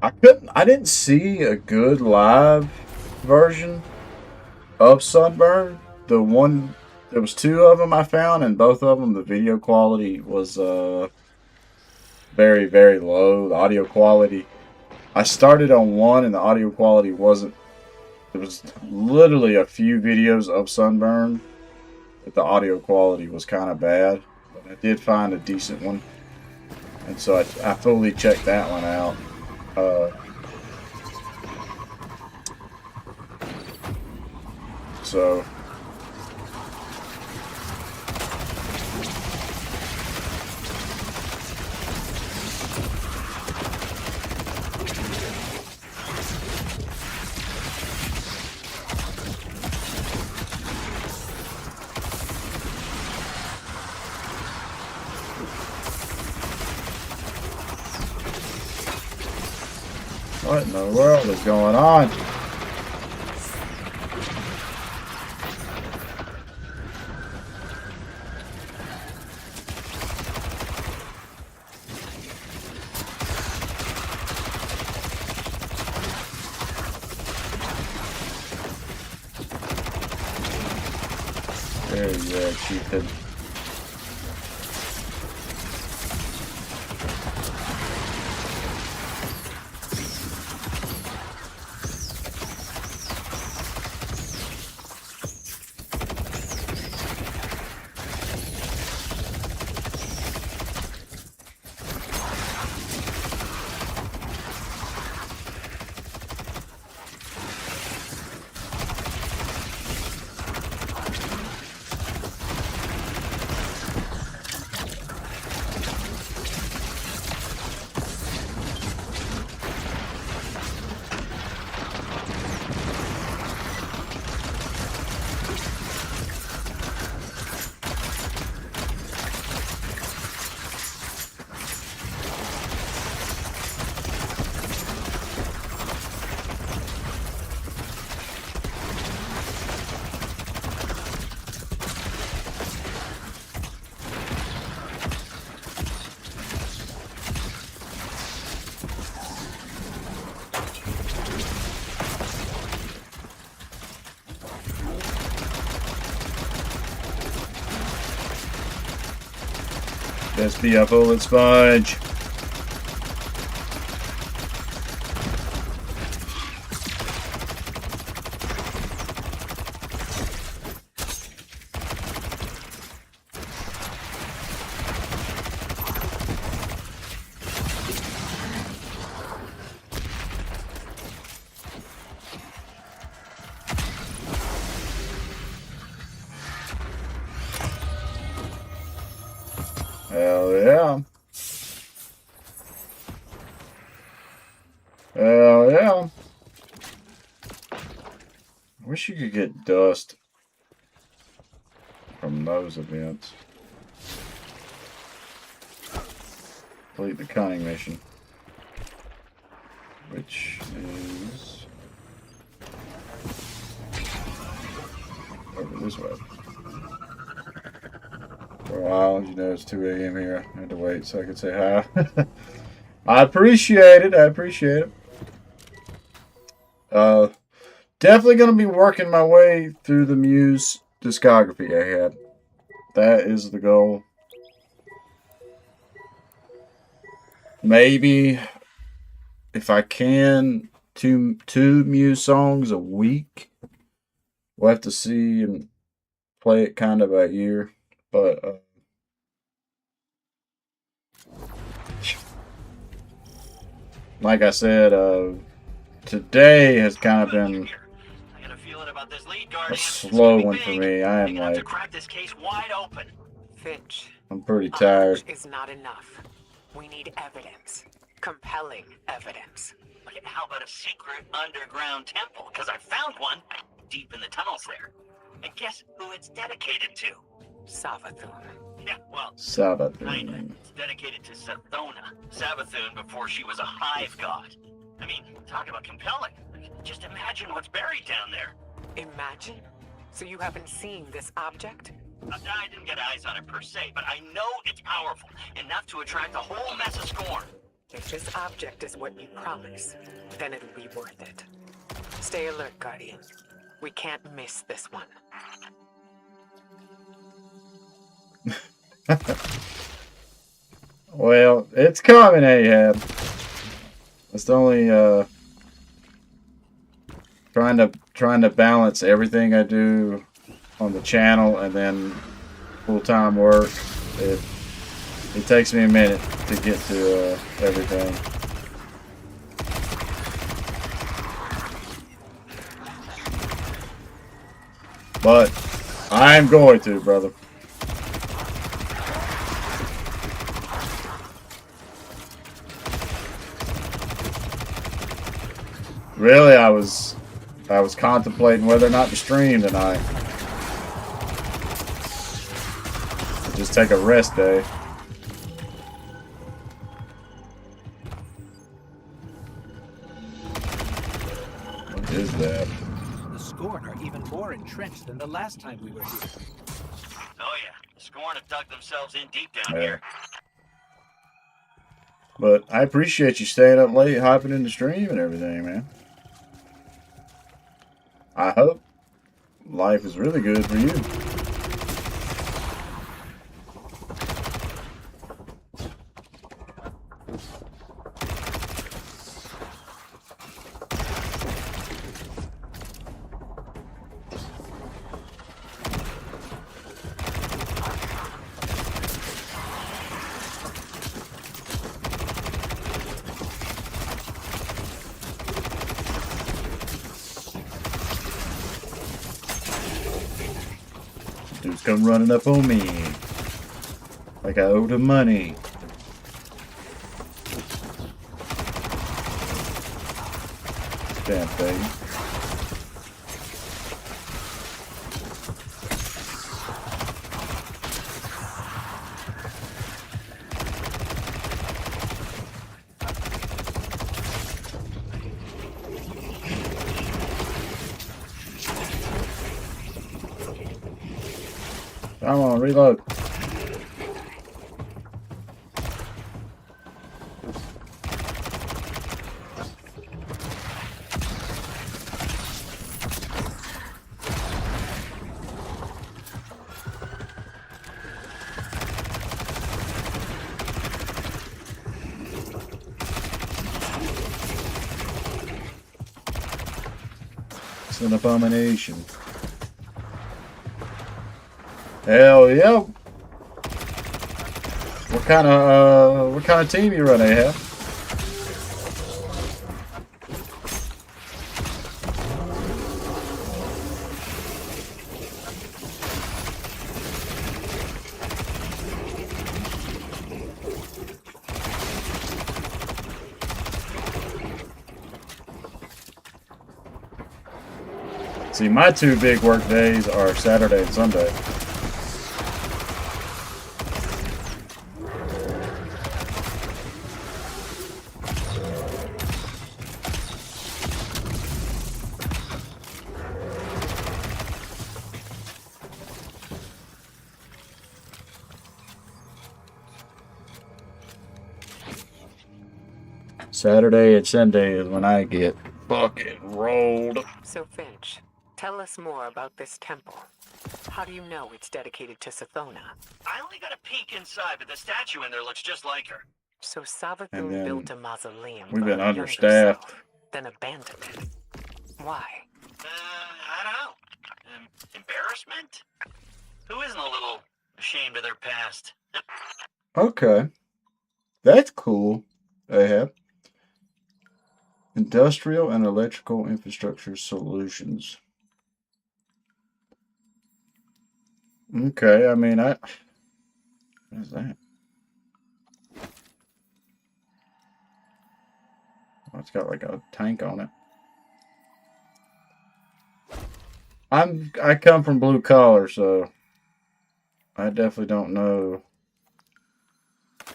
I didn't see a good live version of Sunburn. There was two of them I found, and both of them the video quality was very, very low. The audio quality, I started on one and the audio quality wasn't. There was literally a few videos of Sunburn, but the audio quality was kind of bad. But I did find a decent one, and so I fully checked that one out. So What in the world is going on? There you go, Chieftain. Just be a bullet sponge. Hell yeah. Hell yeah. I wish you could get dust from those events. Complete the cunning mission. Which is over this way. For a while, you know, it's 2 a.m. here. I had to wait so I could say hi. I appreciate it. I appreciate it. Definitely going to be working my way through the Muse discography I had. That is the goal. Maybe, if I can, two Muse songs a week. We'll have to see and play it kind of by ear. But, like I said, today has kind of been a slow one for me. I am like, Finch, I'm pretty tired. is not enough. We need evidence. Compelling evidence. Okay, how about a secret underground temple? Because I found one deep in the tunnels there. And guess who it's dedicated to? Savathun. Yeah, well, Sabbath. kinda. It's dedicated to Sathona, Savathun, before she was a hive god. I mean, talk about compelling. Just imagine what's buried down there. Imagine? So you haven't seen this object? I didn't get eyes on it per se, but I know it's powerful, enough to attract a whole mess of scorn. If this object is what you promise, then it'll be worth it. Stay alert, Guardian. We can't miss this one. Well, it's coming, Ahab. It's the only trying to balance everything I do on the channel and then full-time work. It takes me a minute to get to everything. But I'm going to, brother. Really, I was contemplating whether or not to stream tonight. Just take a rest day. is that? The Scorn are even more entrenched than the last time we were here. Oh yeah, the Scorn have dug themselves in deep down Yeah. here. But I appreciate you staying up late, hopping in the stream and everything, man. I hope life is really good for you. Dude's come running up on me like I owed him money. Damn thing. Come on, reload. It's an abomination. Hell yeah. What kind of team you run, Ahab? See, my two big work days are Saturday and Sunday. Saturday and Sunday is when I get fucking rolled. So, Finch, tell us more about this temple. How do you know it's dedicated to Sathona? I only got a peek inside, but the statue in there looks just like her. So And Savathun then built a mausoleum we've for been her younger understaffed. self, then abandoned it. Why? I don't know. Embarrassment? Who isn't a little ashamed of their past? Okay. That's cool, Ahab. Industrial and electrical infrastructure solutions. Okay, I mean, what is that? Oh, it's got like a tank on it. I come from blue collar, so I definitely don't know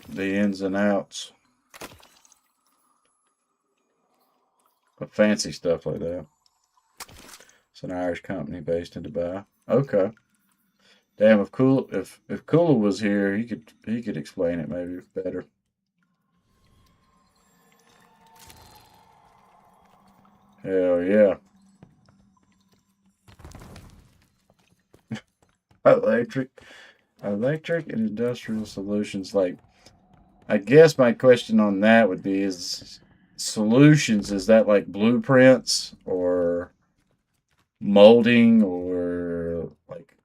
the ins and outs of fancy stuff like that. It's an Irish company based in Dubai. Okay. Damn, if Kula was here, he could explain it maybe better. Hell yeah. Electric and industrial solutions. Like, I guess my question on that would be: is solutions, is that like blueprints or molding or like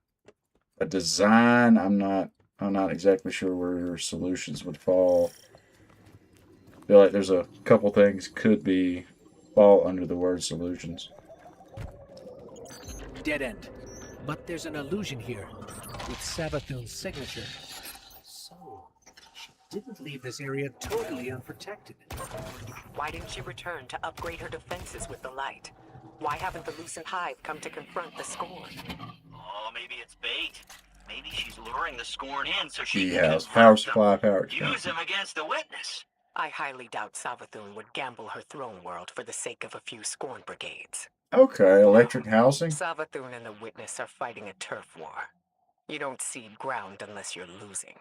a design? I'm not exactly sure where solutions would fall. I feel like there's a couple things could fall under the word solutions. Dead end. But there's an illusion here, with Savathun's signature. So, she didn't leave this area totally unprotected. Why didn't she return to upgrade her defenses with the light? Why haven't the Lucent Hive come to confront the Scorn? Oh, maybe it's bait. Maybe she's luring the Scorn in so she Key can house, confront power them. supply, power Use expansion. them against the witness. I highly doubt Savathun would gamble her throne world for the sake of a few scorn brigades. Okay, electric housing. Savathun and the Witness are fighting a turf war. You don't cede ground unless you're losing.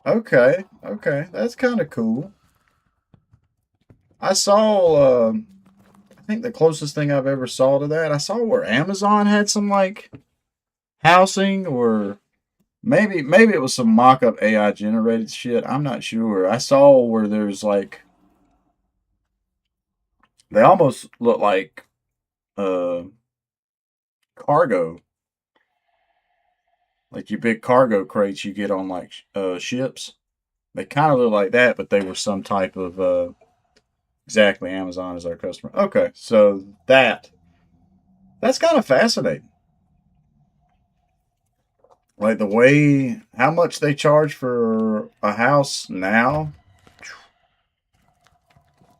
Okay, okay, that's kind of cool. I saw, I think the closest thing I've ever saw to that, I saw where Amazon had some like housing, or maybe it was some mock-up AI generated shit. I'm not sure. I saw where there's like they almost look like uh cargo, like your big cargo crates you get on like ships. They kind of look like that, but they were some type of exactly Amazon is our customer. Okay, so that's kind of fascinating. Like the way how much they charge for a house now,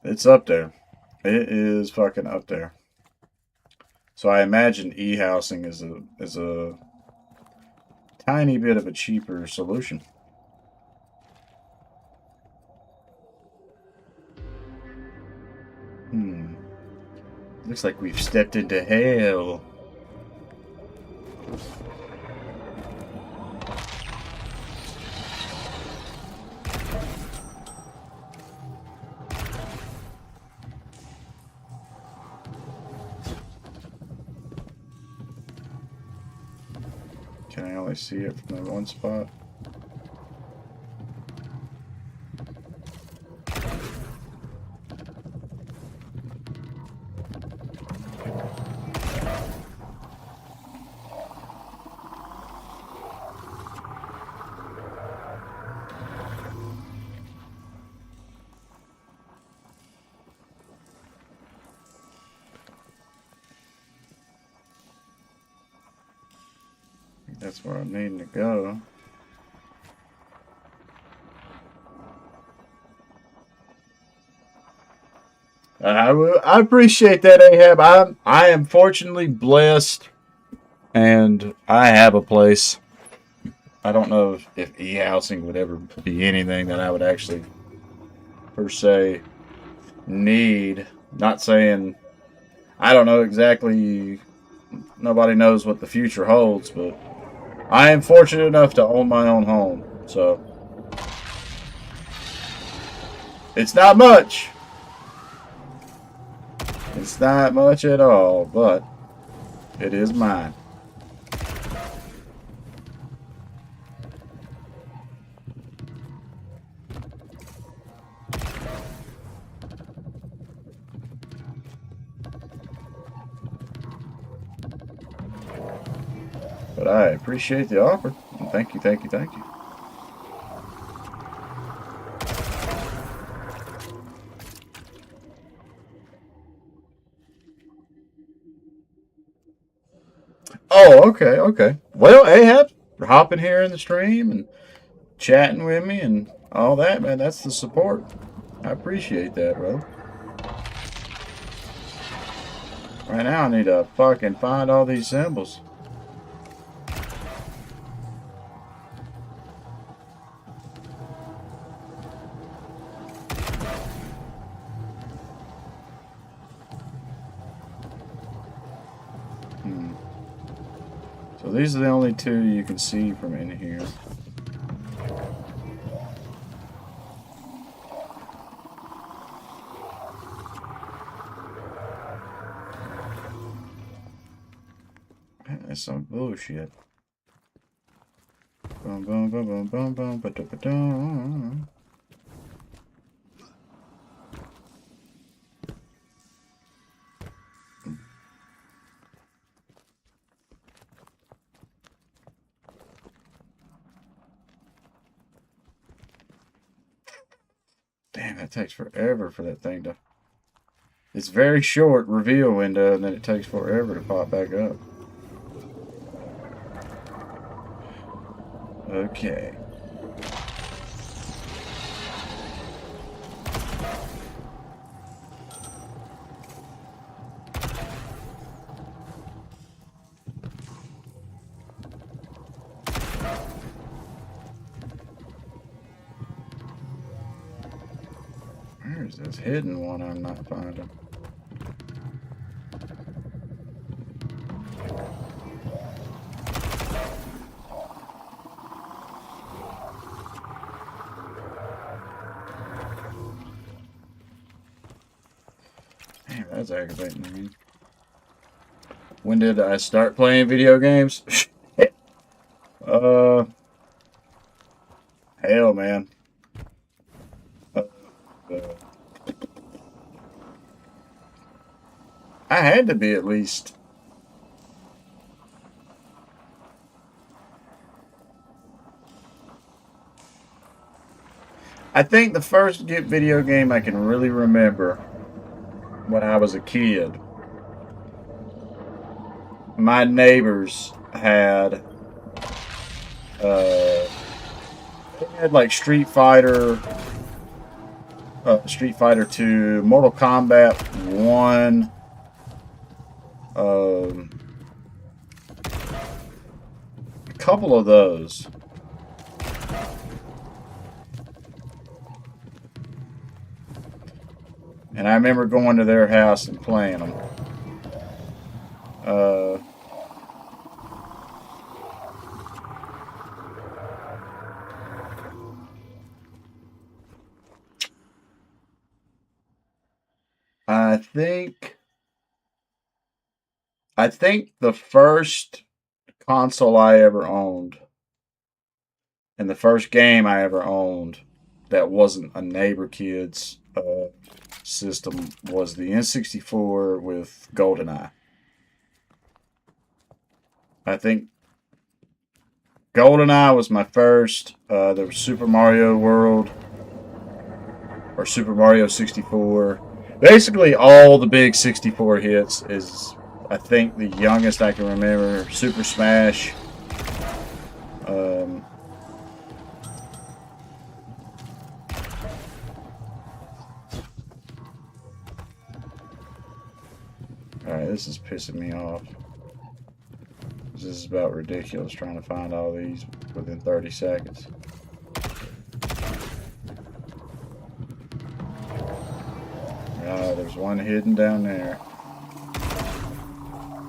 it's up there. It is fucking up there. So I imagine e-housing is a tiny bit of a cheaper solution. Hmm. Looks like we've stepped into hell. Can I only see it from that one spot? That's where I'm needing to go. I appreciate that, Ahab. I am fortunately blessed, and I have a place. I don't know if e-housing would ever be anything that I would actually per se need. Not saying I don't know exactly. Nobody knows what the future holds, but I am fortunate enough to own my own home. So it's not much. It's not much at all, but it is mine. But I appreciate the offer. And thank you, thank you, thank you. Oh, okay, okay. Well, Ahab, for hopping here in the stream and chatting with me and all that, man, that's the support. I appreciate that, bro. Right now, I need to fucking find all these symbols. So these are the only two you can see from in here. That's some bullshit. Boom, boom, boom, boom, boom, boom, ba-da-ba-dum. Damn, that takes forever for that thing to... It's very short reveal window, and then it takes forever to pop back up. Okay. There's this hidden one I'm not finding. Damn, that's aggravating to me. When did I start playing video games? Hell, man. I had to be at least. I think the first video game I can really remember when I was a kid, my neighbors had they had like Street Fighter 2, Mortal Kombat 1, a couple of those. And I remember going to their house and playing them. I think the first console I ever owned and the first game I ever owned that wasn't a neighbor kid's system was the N64 with GoldenEye. I think GoldenEye was my first. There was Super Mario World or Super Mario 64. Basically, all the big 64 hits is, I think, the youngest I can remember. Super Smash. Alright, this is pissing me off. This is about ridiculous trying to find all these within 30 seconds. There's one hidden down there.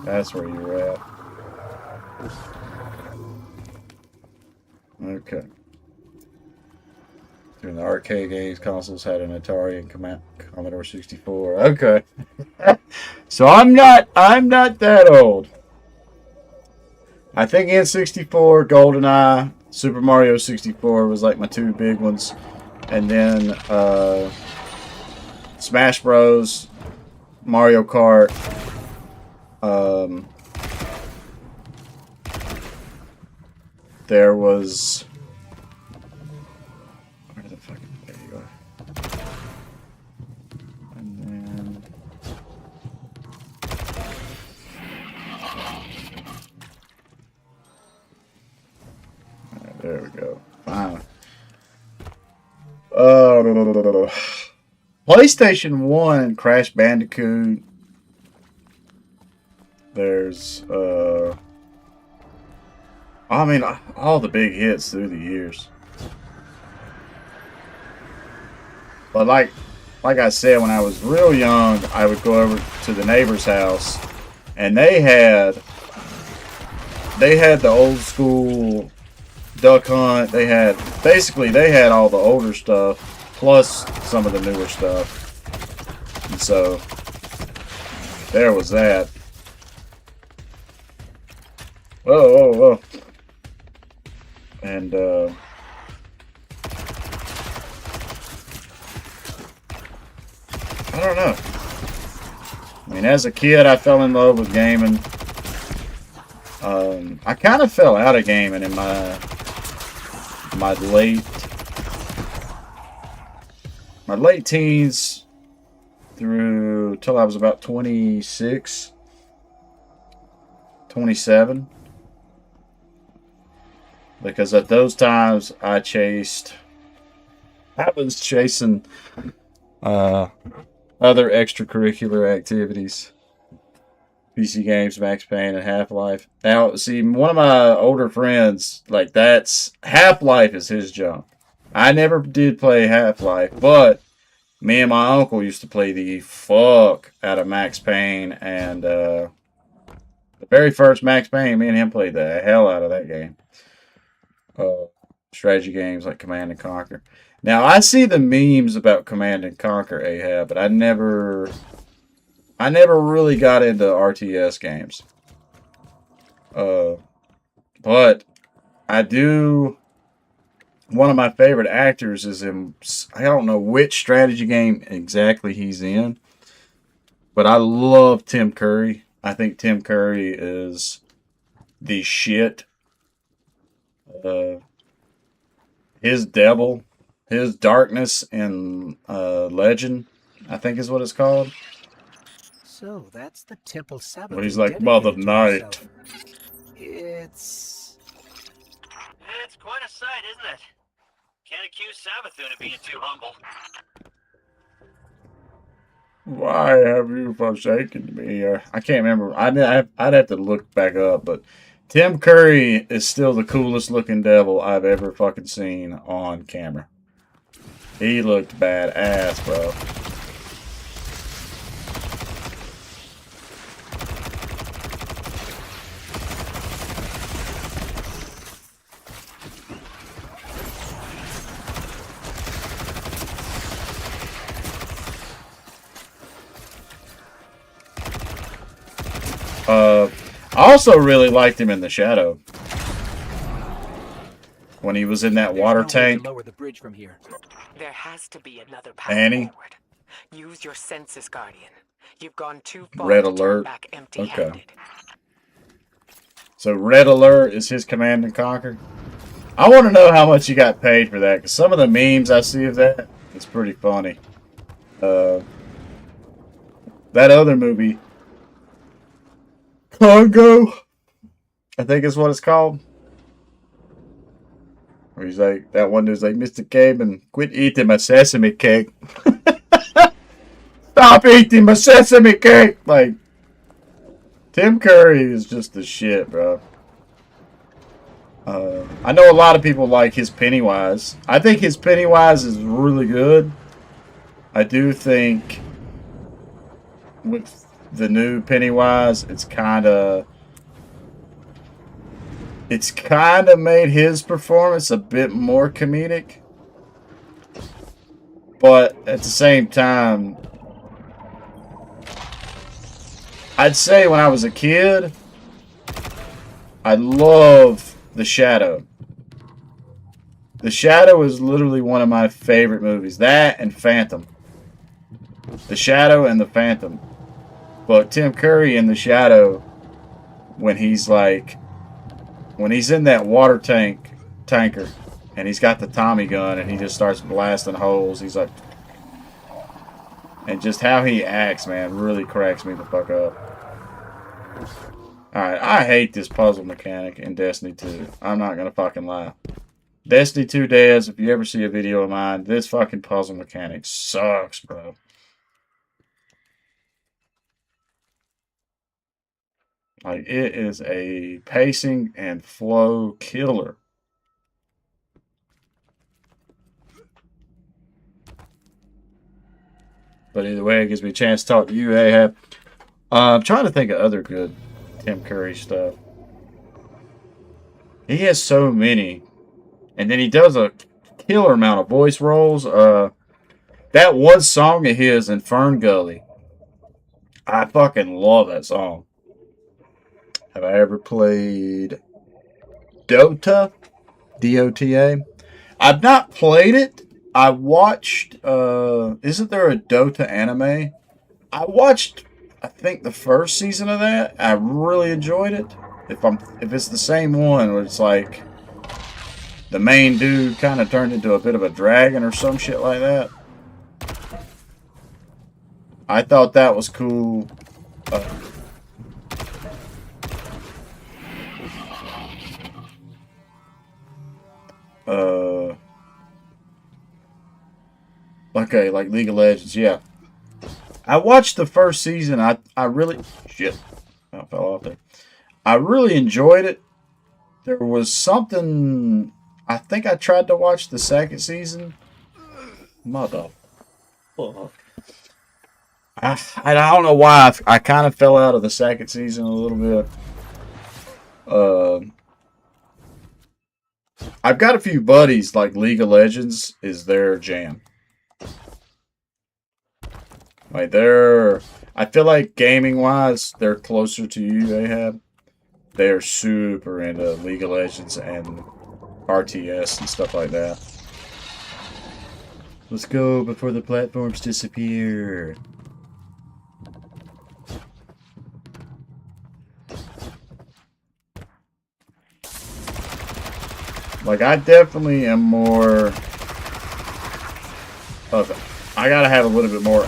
That's where you're at. Okay. During the arcade games, consoles had an Atari and Commodore 64. Okay. So I'm not that old. I think N64, GoldenEye, Super Mario 64 was like my two big ones. And then Smash Bros, Mario Kart, there was, where the fuck, there you go. And then there we go. Finally. PlayStation 1, Crash Bandicoot. There's, I mean, all the big hits through the years. But like I said, when I was real young, I would go over to the neighbor's house, and they had the old school Duck Hunt. They had all the older stuff plus some of the newer stuff. And so there was that. Whoa, whoa, whoa. And I don't know. I mean, as a kid, I fell in love with gaming. I kind of fell out of gaming in my late teens through till I was about 26, 27. Because at those times I was chasing other extracurricular activities. PC games, Max Payne, and Half-Life. Now, see, one of my older friends, like, that's Half-Life is his junk. I never did play Half-Life, but Me and my uncle used to play the fuck out of Max Payne, and the very first Max Payne, me and him played the hell out of that game. Strategy games like Command and Conquer. Now I see the memes about Command and Conquer, Ahab, but I never really got into RTS games. But I do. One of my favorite actors is in. I don't know which strategy game exactly he's in, but I love Tim Curry. I think Tim Curry is the shit. His devil, his darkness in Legend, I think is what it's called. So that's the temple Sabbath. But he's like Mother Night. It's quite a sight, isn't it? Can't accuse Savathun of being too humble. Why have you forsaken me? I can't remember. I'd have to look back up, but Tim Curry is still the coolest looking devil I've ever fucking seen on camera. He looked badass, bro. I also really liked him in The Shadow. When he was in that water tank. Lower the bridge from here. There has to be another path Annie? forward. Use your senses, Guardian. You've gone too far Red to alert. turn back empty-handed. Okay. So Red Alert is his Command and Conquer. I want to know how much he got paid for that, because some of the memes I see of that, it's pretty funny. That other movie, Congo, I think is what it's called. Where he's like, that one dude's like, Mr. Caveman, quit eating my sesame cake. Stop eating my sesame cake! Like, Tim Curry is just the shit, bro. I know a lot of people like his Pennywise. I think his Pennywise is really good. I do think with the new Pennywise, it's kind of made his performance a bit more comedic. But at the same time, I'd say when I was a kid, I love The Shadow. The Shadow is literally one of my favorite movies. That and Phantom. The Shadow and The Phantom. But Tim Curry in The Shadow, when he's in that water tanker, and he's got the Tommy gun, and he just starts blasting holes, he's like, and just how he acts, man, really cracks me the fuck up. Alright, I hate this puzzle mechanic in Destiny 2. I'm not gonna fucking lie. Destiny 2 Dez, if you ever see a video of mine, this fucking puzzle mechanic sucks, bro. Like, it is a pacing and flow killer. But either way, it gives me a chance to talk to you, Ahab. I'm trying to think of other good Tim Curry stuff. He has so many. And then he does a killer amount of voice roles. That one song of his in Fern Gully, I fucking love that song. Have I ever played Dota? D-O-T-A? I've not played it. I watched, isn't there a Dota anime? I watched, I think, the first season of that. I really enjoyed it. If it's the same one where it's like the main dude kind of turned into a bit of a dragon or some shit like that. I thought that was cool. Okay, like League of Legends, yeah. I watched the first season. I really... Shit. I fell off there. I really enjoyed it. There was something... I think I tried to watch the second season. Mother... Fuck. I don't know why I kind of fell out of the second season a little bit. I've got a few buddies like League of Legends is their jam. Like I feel like gaming wise, they're closer to you. They're super into League of Legends and RTS and stuff like that. Let's go before the platforms disappear. Like, I definitely am more of... I gotta have a little bit more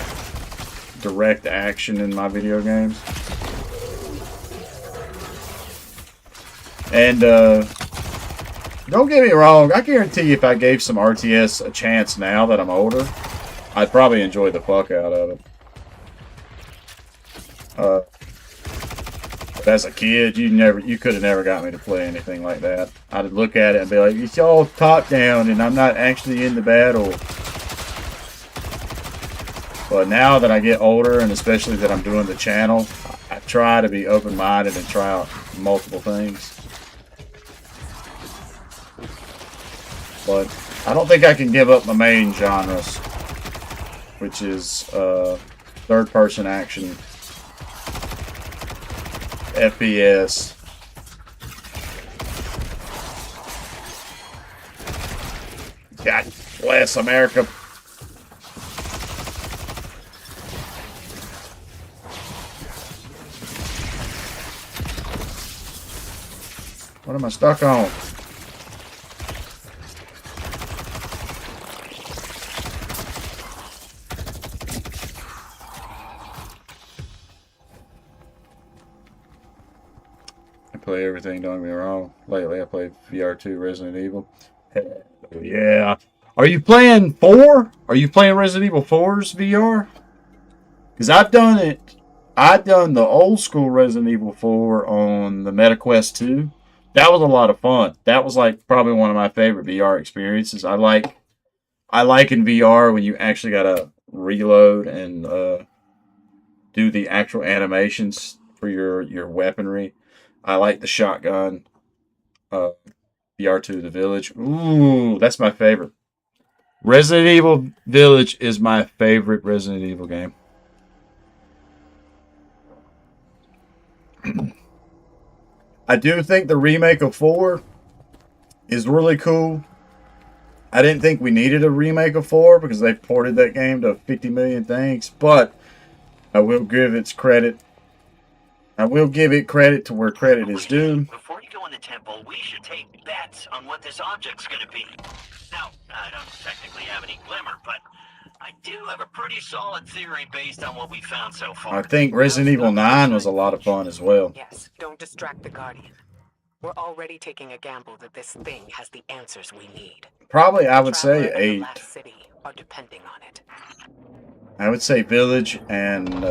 direct action in my video games. And, don't get me wrong, I guarantee you if I gave some RTS a chance now that I'm older, I'd probably enjoy the fuck out of it. But as a kid, you could have never got me to play anything like that. I'd look at it and be like, it's all top down and I'm not actually in the battle. But now that I get older, and especially that I'm doing the channel, I try to be open-minded and try out multiple things. But I don't think I can give up my main genres, which is third-person action, FPS. God bless America. What am I stuck on? I play everything, don't get me wrong. Lately I played VR2 Resident Evil. Hell yeah. Are you playing 4? Are you playing Resident Evil 4's VR? Because I've done it. I've done the old school Resident Evil 4 on the MetaQuest 2. That was a lot of fun. That was like probably one of my favorite VR experiences. I like in VR when you actually gotta reload and do the actual animations for your weaponry. I like the shotgun. VR2 The Village. Ooh, that's my favorite. Resident Evil Village is my favorite Resident Evil game. I do think the remake of 4 is really cool. I didn't think we needed a remake of 4 because they've ported that game to 50 million things, but I will give it credit. I will give it credit to where credit is due. Before you go in the temple, we should take bets on what this object's gonna be. Now, I don't technically have any glimmer, but I do have a pretty solid theory based on what we found so far. I think Resident Evil 9 was a lot of fun as well. Yes, don't distract the Guardian. We're already taking a gamble that this thing has the answers we need. Probably, I would say Traveler and 8. the last city are depending on it. I would say Village and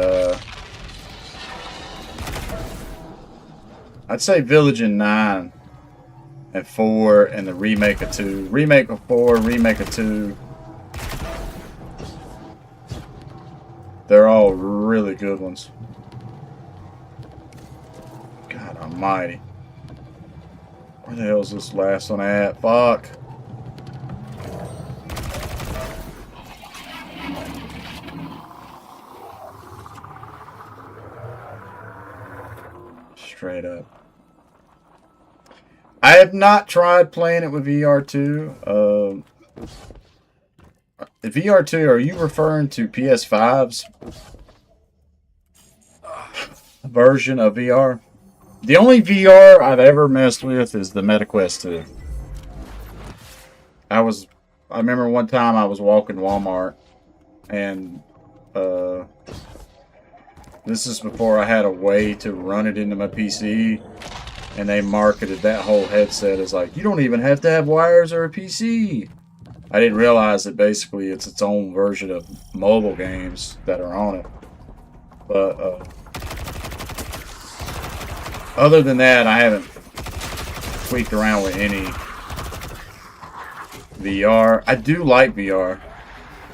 I'd say Village and 9 and 4 and the remake of 2. Remake of 4, remake of 2. They're all really good ones. God almighty. Where the hell is this last one at? Fuck. Straight up. I have not tried playing it with VR2. The VR2, are you referring to PS5's version of VR? The only VR I've ever messed with is the MetaQuest 2. I remember one time I was walking Walmart and this is before I had a way to run it into my PC, and they marketed that whole headset as like, you don't even have to have wires or a PC. I didn't realize that basically it's its own version of mobile games that are on it. But other than that, I haven't tweaked around with any VR. I do like VR.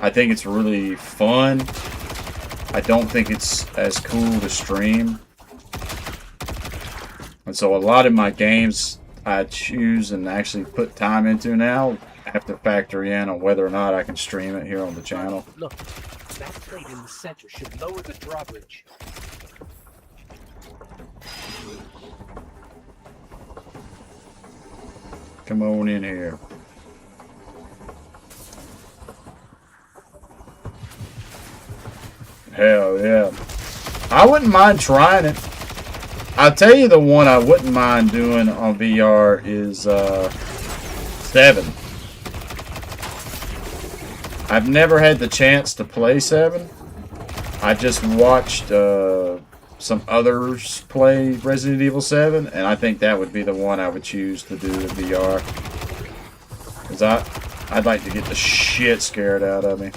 I think it's really fun. I don't think it's as cool to stream. And so a lot of my games I choose and actually put time into now, I have to factor in on whether or not I can stream it here on the channel. Look, that plate in the center should lower the drawbridge. Come on in here. Hell yeah. I wouldn't mind trying it. I'll tell you the one I wouldn't mind doing on VR is 7. I've never had the chance to play 7. I just watched some others play Resident Evil 7, and I think that would be the one I would choose to do in VR. Because I'd like to get the shit scared out of me.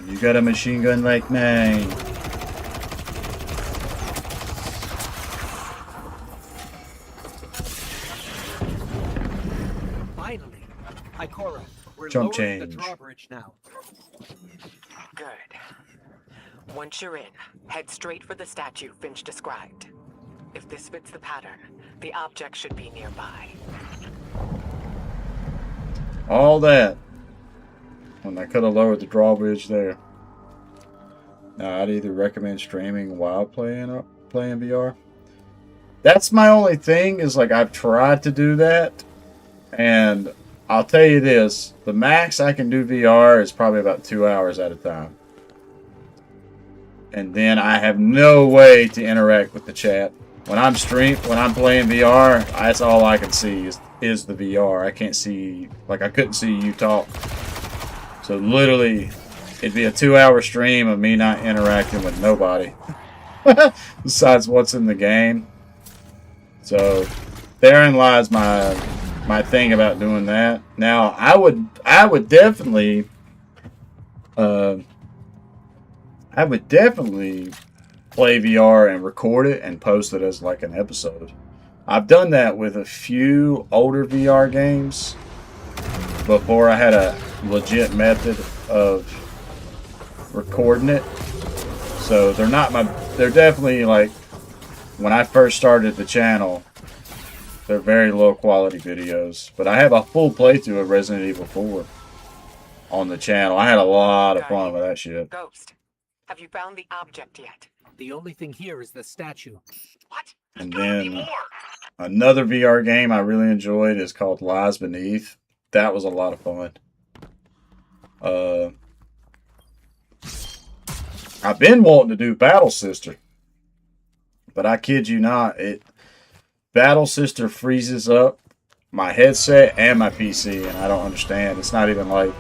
You got a machine gun like mine. Finally, Ikora, we're Jump lowering the change. drawbridge now. Good. Once you're in, head straight for the statue Finch described. If this fits the pattern, the object should be nearby. All that. When I could have lowered the drawbridge there. Now, I'd either recommend streaming while playing VR. That's my only thing, is like I've tried to do that. And I'll tell you this, the max I can do VR is probably about 2 hours at a time. And then I have no way to interact with the chat. When I'm playing VR, that's all I can see is the VR. I can't see, like I couldn't see you talk. So literally, it'd be a 2-hour stream of me not interacting with nobody. Besides what's in the game. So therein lies my thing about doing that. Now I would definitely play VR and record it and post it as like an episode. I've done that with a few older VR games before I had a legit method of recording it. So they're definitely like, when I first started the channel, they're very low quality videos. But I have a full playthrough of Resident Evil 4 on the channel. I had a lot of fun with that shit. Ghost, have you found the object yet? The only thing here is the statue. What? There's And gotta be then more. another VR game I really enjoyed is called Lies Beneath. That was a lot of fun. I've been wanting to do Battle Sister, but I kid you not, Battle Sister freezes up my headset and my PC, and I don't understand. It's not even like,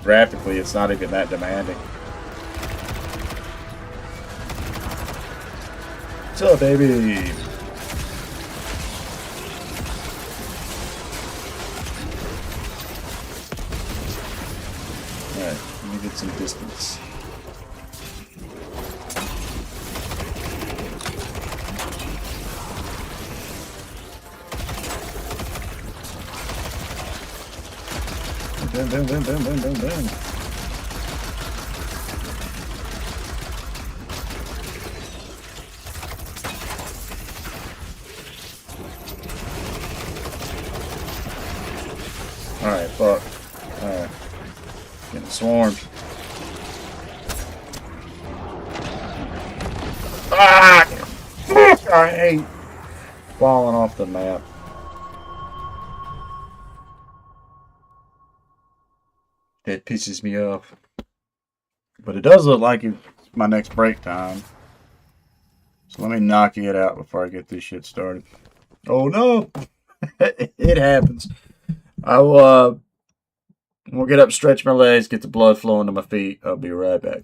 graphically, it's not even that demanding. What's up, baby? Alright, let me get some distance. Boom, boom, boom, boom, boom, boom, boom. Alright, fuck. Alright. Getting swarmed. Ah! Fuck! I hate falling off the map. That pisses me off. But it does look like it's my next break time. So let me knock it out before I get this shit started. Oh no! It happens. We'll get up, stretch my legs, get the blood flowing to my feet. I'll be right back.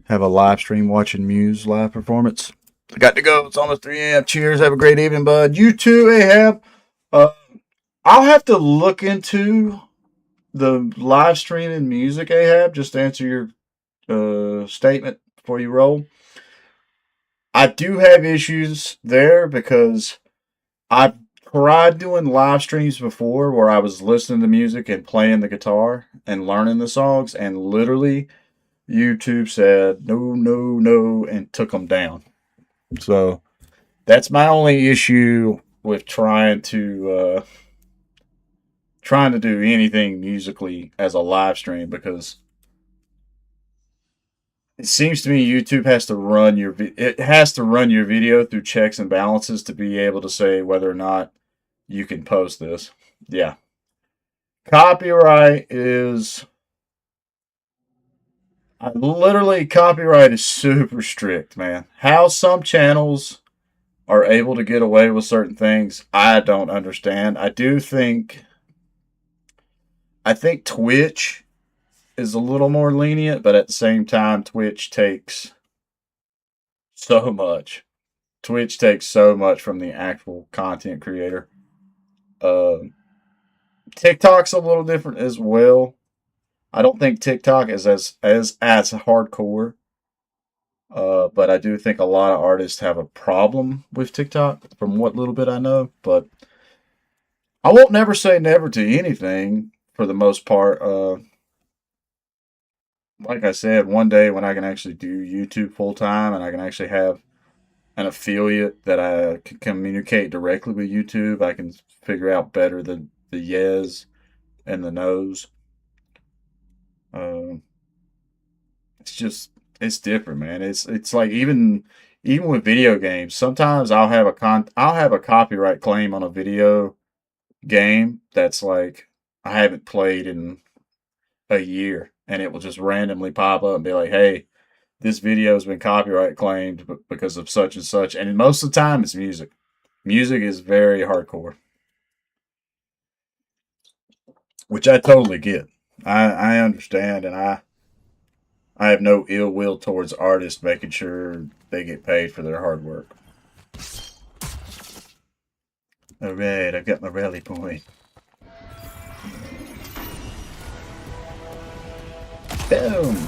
have a live stream watching Muse live performance. I got to go. It's almost 3 a.m. Cheers. Have a great evening, bud. You too, Ahab. I'll have to look into the live streaming music, Ahab, just to answer your statement before you roll. I do have issues there because I've tried doing live streams before where I was listening to music and playing the guitar and learning the songs, and literally YouTube said no, no, no, and took them down. So that's my only issue with trying to do anything musically as a live stream, because it seems to me YouTube has to run your video through checks and balances to be able to say whether or not you can post this. Yeah. Copyright is copyright is super strict, man. How some channels are able to get away with certain things, I don't understand. I think Twitch is a little more lenient, but at the same time, Twitch takes so much. Twitch takes so much from the actual content creator. TikTok's a little different as well. I don't think TikTok is as hardcore. But I do think a lot of artists have a problem with TikTok, from what little bit I know. But I won't never say never to anything for the most part. Like I said, one day when I can actually do YouTube full time and I can actually have an affiliate that I can communicate directly with YouTube, I can figure out better the yes and the no's. It's different, man. It's like even with video games, sometimes I'll have a copyright claim on a video game that's like I haven't played in a year, and it will just randomly pop up and be like, "Hey, this video has been copyright claimed because of such and such." And most of the time, it's music. Music is very hardcore, which I totally get. I understand, and I have no ill will towards artists making sure they get paid for their hard work. Alright, I've got my rally point. Boom!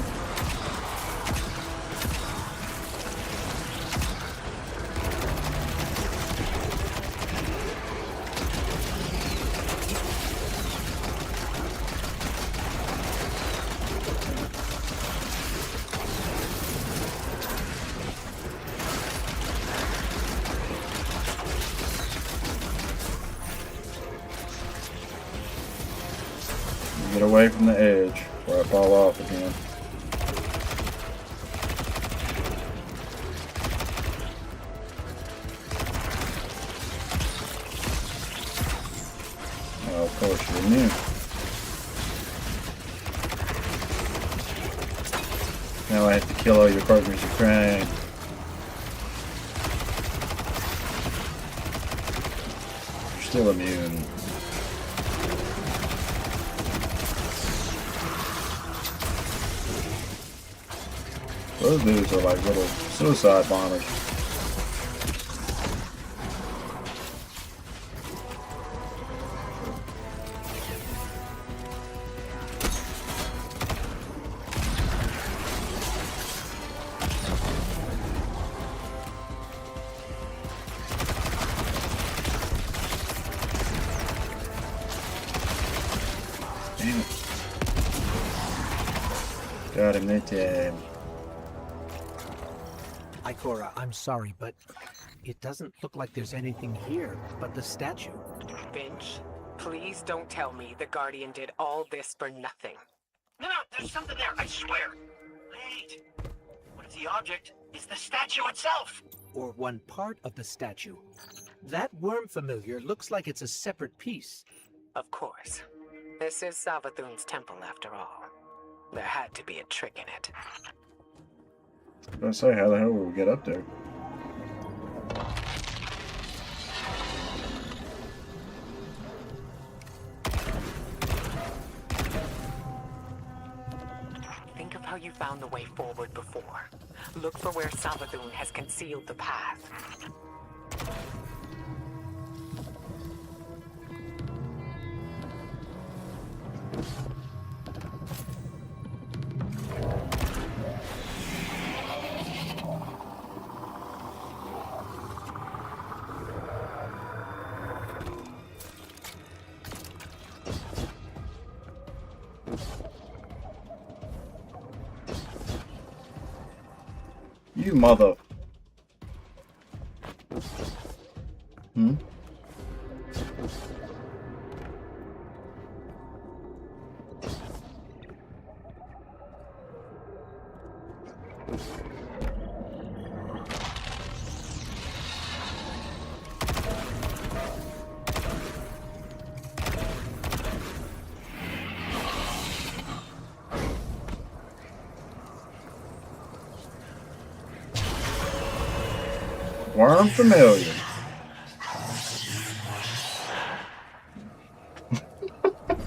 Get away from the edge before I fall off again. Oh, of course, you're immune. Now I have to kill all your partners in crime. You're still immune. Those dudes are like little suicide bombers. Damn it. Got him that time. Ikora, I'm sorry, but it doesn't look like there's anything here but the statue. Finch, please don't tell me the Guardian did all this for nothing. No, there's something there, I swear. Wait. What if the object is the statue itself? Or one part of the statue. That worm familiar looks like it's a separate piece. Of course. This is Savathun's temple after all. There had to be a trick in it. I was gonna say, how the hell will we get up there? Think of how you found found the way forward before. Look for where Savathun has concealed the path. You mother. Hmm? Worm familiar.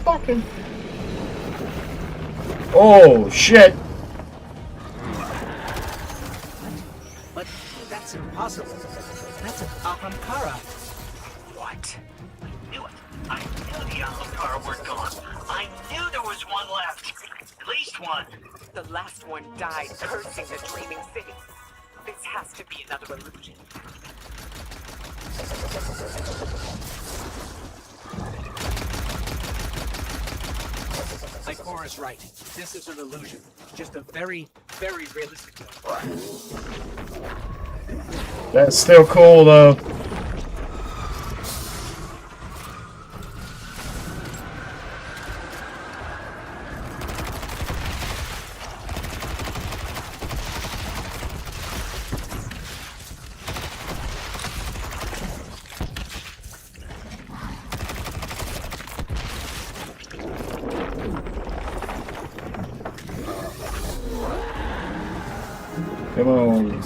Fucking. Oh shit! But that's impossible. That's an Ahamkara. What? I knew it. I knew the Ahamkara weren't gone. I knew there was one left. At least one. The last one died cursing the dreaming city. This has to be another illusion. Ikora's right. This is an illusion. Just a very, very realistic one. That's still cool though. Come on.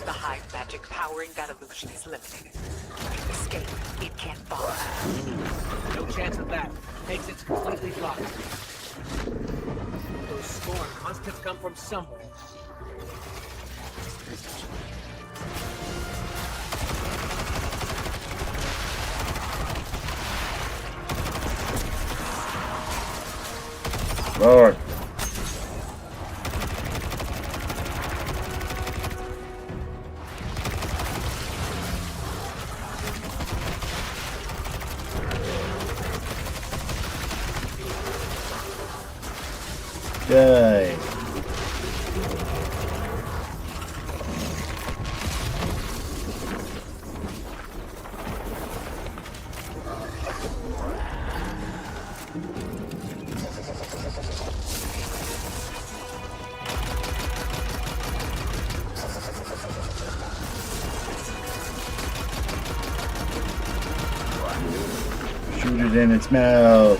The hive magic powering that illusion is limited. To escape, it can't bond. No chance of that. Exit's completely blocked. Those Scorn must have come from somewhere. Lord. Yay. Shoot it in its mouth.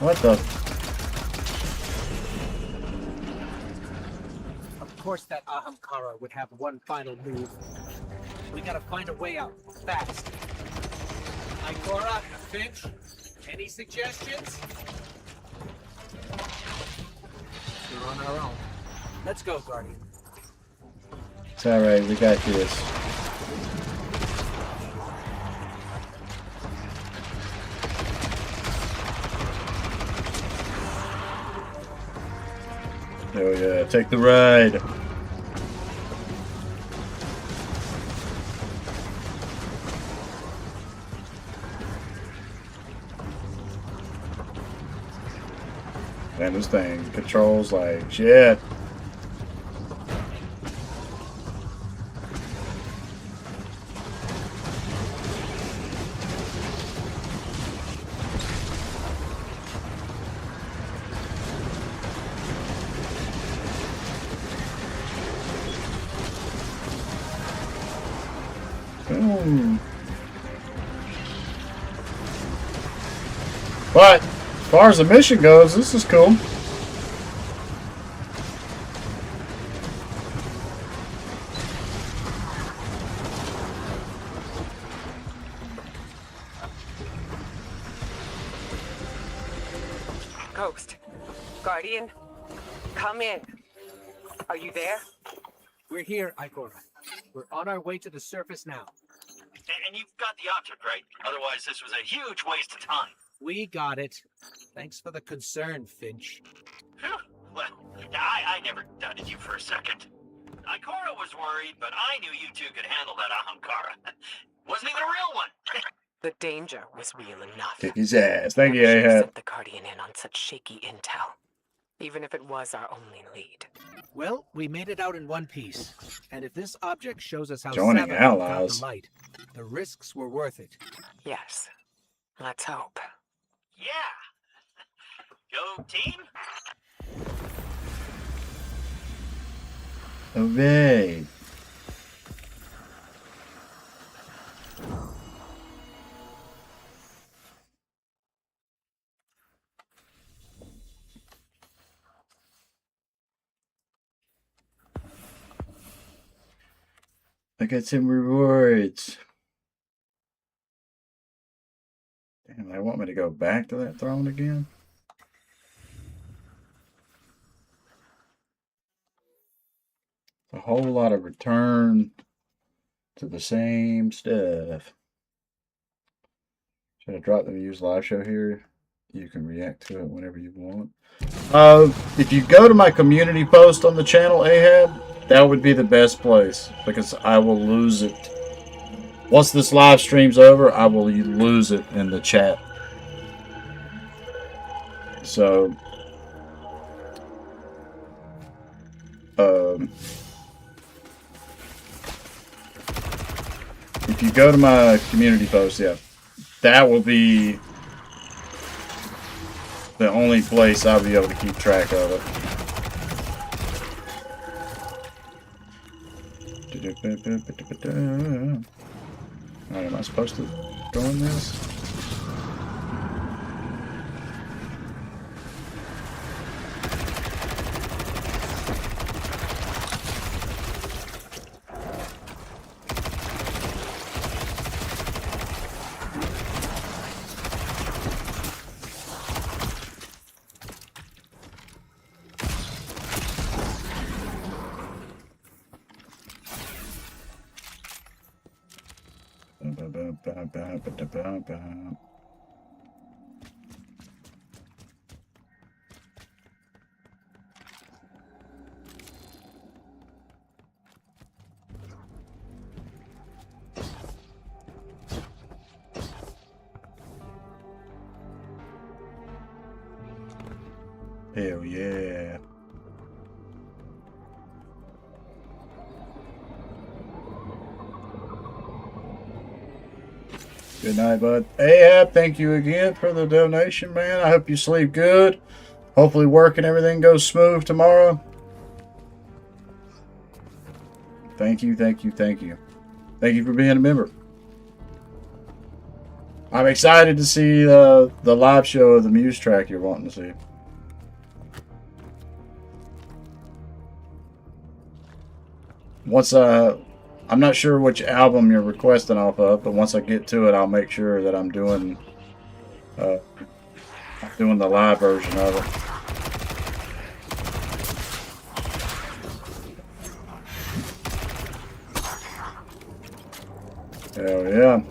What the? Of course that Ahamkara would have one final move. We gotta find a way out, fast. Ikora, Finch, any suggestions? We're on our own. Let's go, Guardian. It's alright, we got this. Oh yeah, take the ride. And this thing controls like shit. But as far as the mission goes, this is cool. Ghost. Guardian. Come in. Are you there? We're here, Ikora. We're on our way to the surface now. And you've got the object, right? Otherwise, this was a huge waste of time. We got it. Thanks for the concern, Finch. Phew. Well, I never doubted you for a second. Ikora was worried, but I knew you two could handle that Ahamkara. Wasn't even a real one. The danger was real enough. Kick his ass. Thank you, Never should have Ahab. sent the Guardian in on such shaky intel, even if it was our only lead. Well, we made it out in one piece. And if this object shows us how Joining Sabathun found allies. the light, the risks were worth it. Yes. Let's hope. Yeah. Go team. Obey. I got some rewards. Damn, they want me to go back to that throne again? A whole lot of return to the same stuff. Should I drop the use live show here? You can react to it whenever you want. If you go to my community post on the channel, Ahab, that would be the best place because I will lose it. Once this live stream's over, I will lose it in the chat. So, if you go to my community post, yeah, that will be the only place I'll be able to keep track of it. Alright, am I supposed to go in this? Hell yeah. Good night, bud. Ahab, thank you again for the donation, man. I hope you sleep good. Hopefully work and everything goes smooth tomorrow. Thank you, thank you, thank you. Thank you for being a member. I'm excited to see the live show of the Muse track you're wanting to see. Once I'm not sure which album you're requesting off of, but once I get to it, I'll make sure that I'm doing the live version of it. Hell yeah.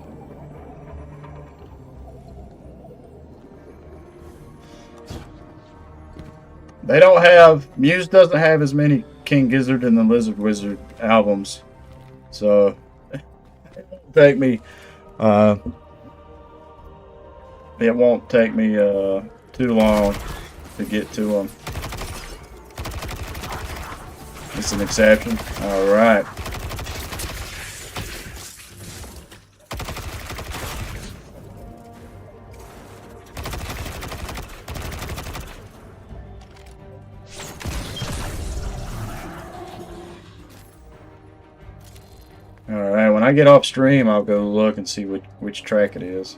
They don't have, Muse doesn't have as many King Gizzard and the Lizard Wizard albums. So, it won't take me, too long to get to them. It's an exception. All right. Alright, when I get off stream, I'll go look and see which track it is.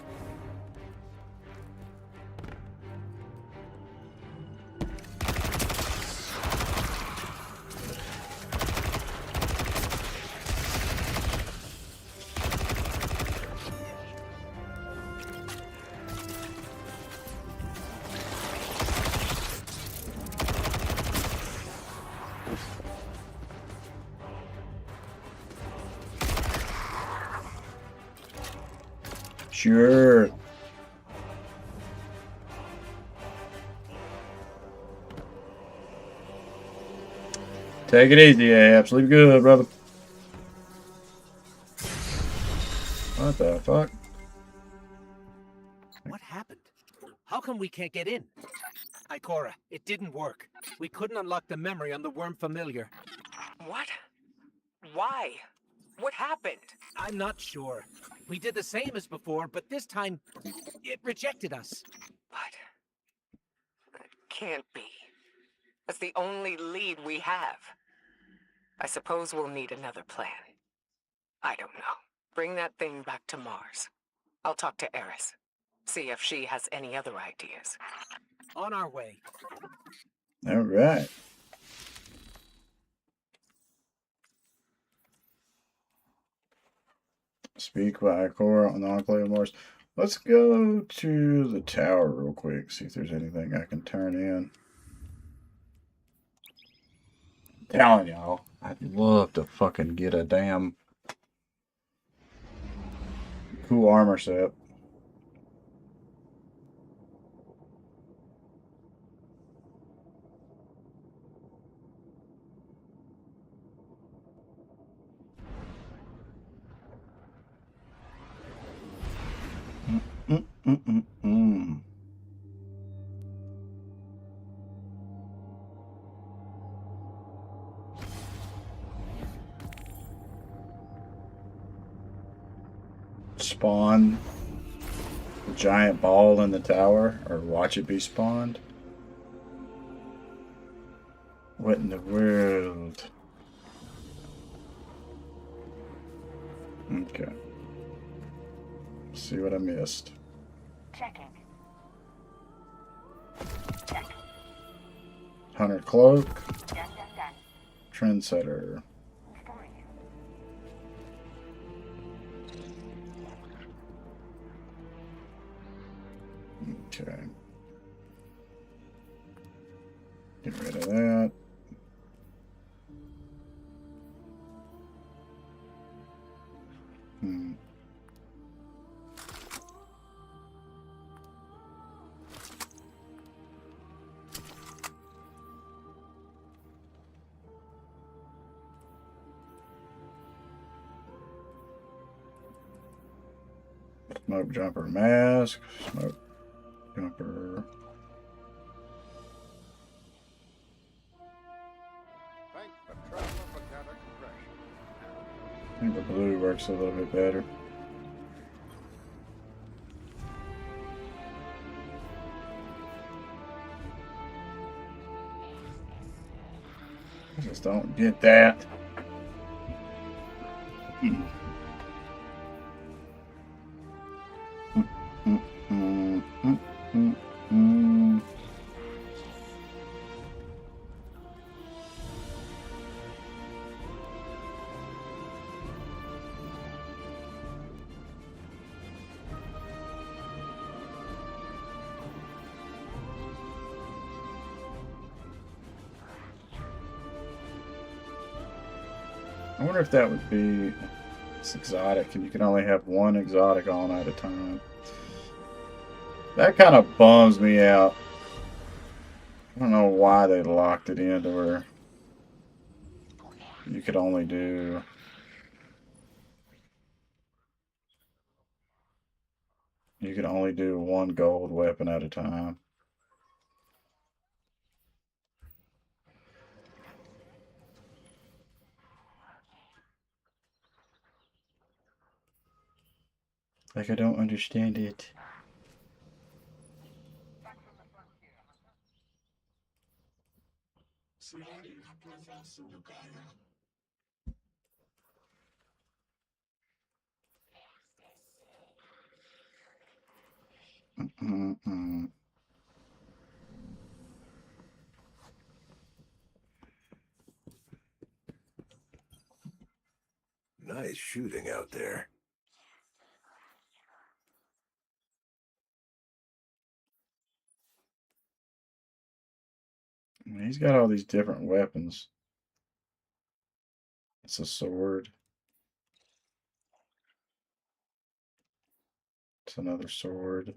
Sure. Take it easy, absolutely good, brother. What the fuck? What happened? How come we can't get in? Ikora, it didn't work. We couldn't unlock the memory on the worm familiar. What? Why? What happened? I'm not sure. We did the same as before, but this time it rejected us. But it can't be. That's the only lead we have. I suppose we'll need another plan. I don't know. Bring that thing back to Mars. I'll talk to Eris. See if she has any other ideas. On our way. All right. Speak by Ikora on the Enclave of Mars. Let's go to the tower real quick. See if there's anything I can turn in. I'm telling y'all, I'd love to fucking get a damn cool armor set. Mm-mm-mm-mm. Spawn the giant ball in the tower, or watch it be spawned. What in the world? Okay. Let's see what I missed. Checking. Hunter Cloak. Done, done, done. Trendsetter. Fine. Okay. Get rid of that. Smoke jumper mask. Smoke jumper. I think the blue works a little bit better. I just don't get that. I wonder if that would be it's exotic, and you can only have one exotic on at a time. That kind of bums me out. I don't know why they locked it into where you could only do one gold weapon at a time. Like I don't understand it. Mm-mm-mm. Nice shooting out there. He's got all these different weapons. It's a sword. It's another sword.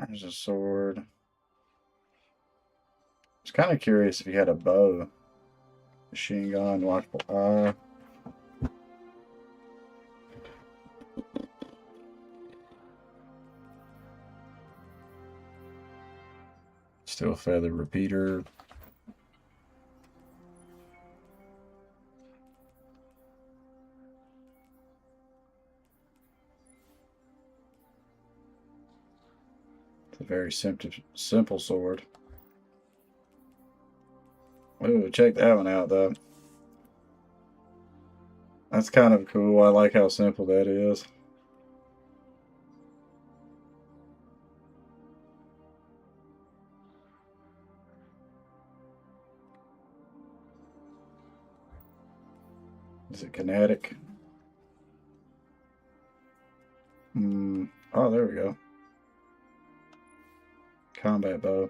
There's a sword. I was kind of curious if he had a bow. Machine gun, watchful eye. Steel feather repeater. It's a very simple sword. Ooh, check that one out though. That's kind of cool. I like how simple that is. Is it kinetic? Oh, there we go. Combat bow.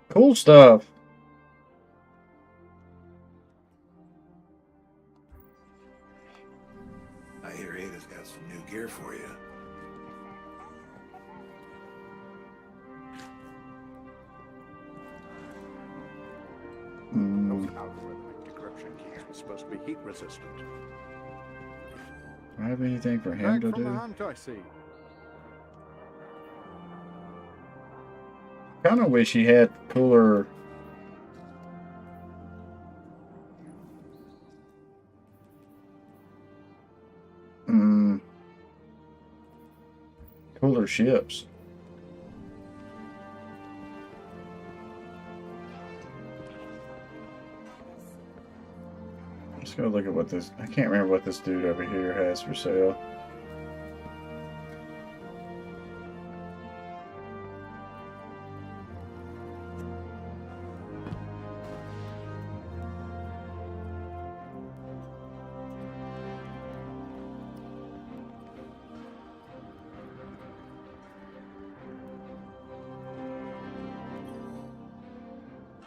Cool stuff. I hear Ada's got some new gear for you. Hmm. Algorithmic decryption keys was supposed to be heat resistant. Do I have anything for him Back to from the do? hunt, I see. Kind of wish he had cooler. Cooler ships. Let's go look at what this. I can't remember what this dude over here has for sale.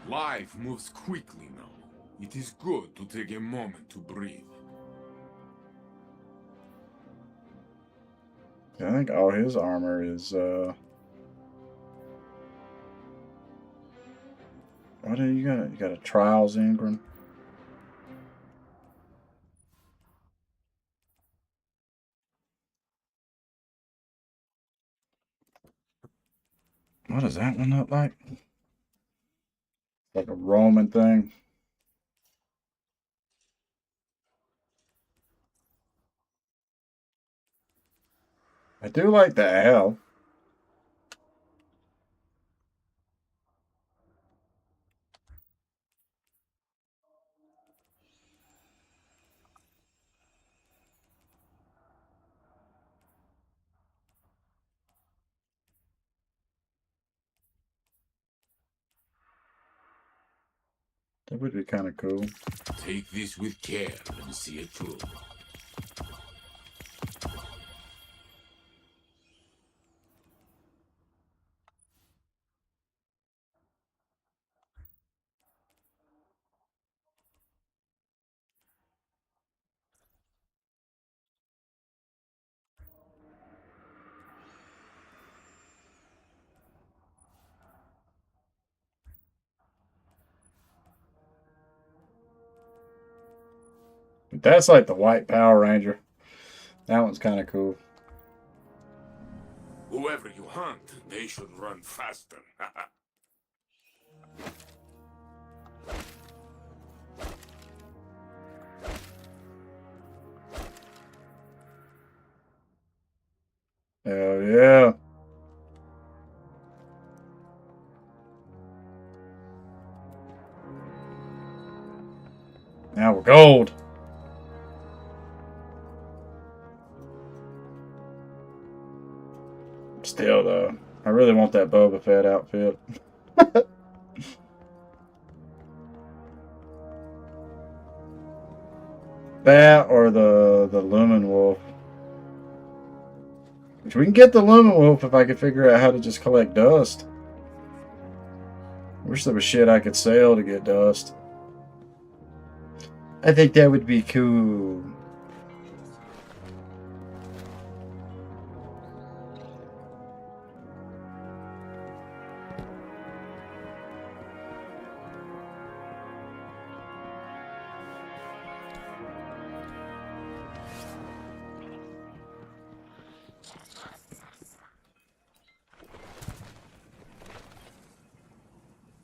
Life moves quickly now. It is good to take a moment to breathe. I think all his armor is. What do you got? You got a Trials Ingram. What does that one look like? Like a Roman thing. I do like the owl. That would be kind of cool. Take this with care and see it through. That's like the white Power Ranger. That one's kind of cool. Whoever you hunt, they should run faster. Hell yeah. Now we're gold. Still, though, I really want that Boba Fett outfit. That or the Lumen Wolf. Which we can get the Lumen Wolf if I could figure out how to just collect dust. I wish there was shit I could sell to get dust. I think that would be cool.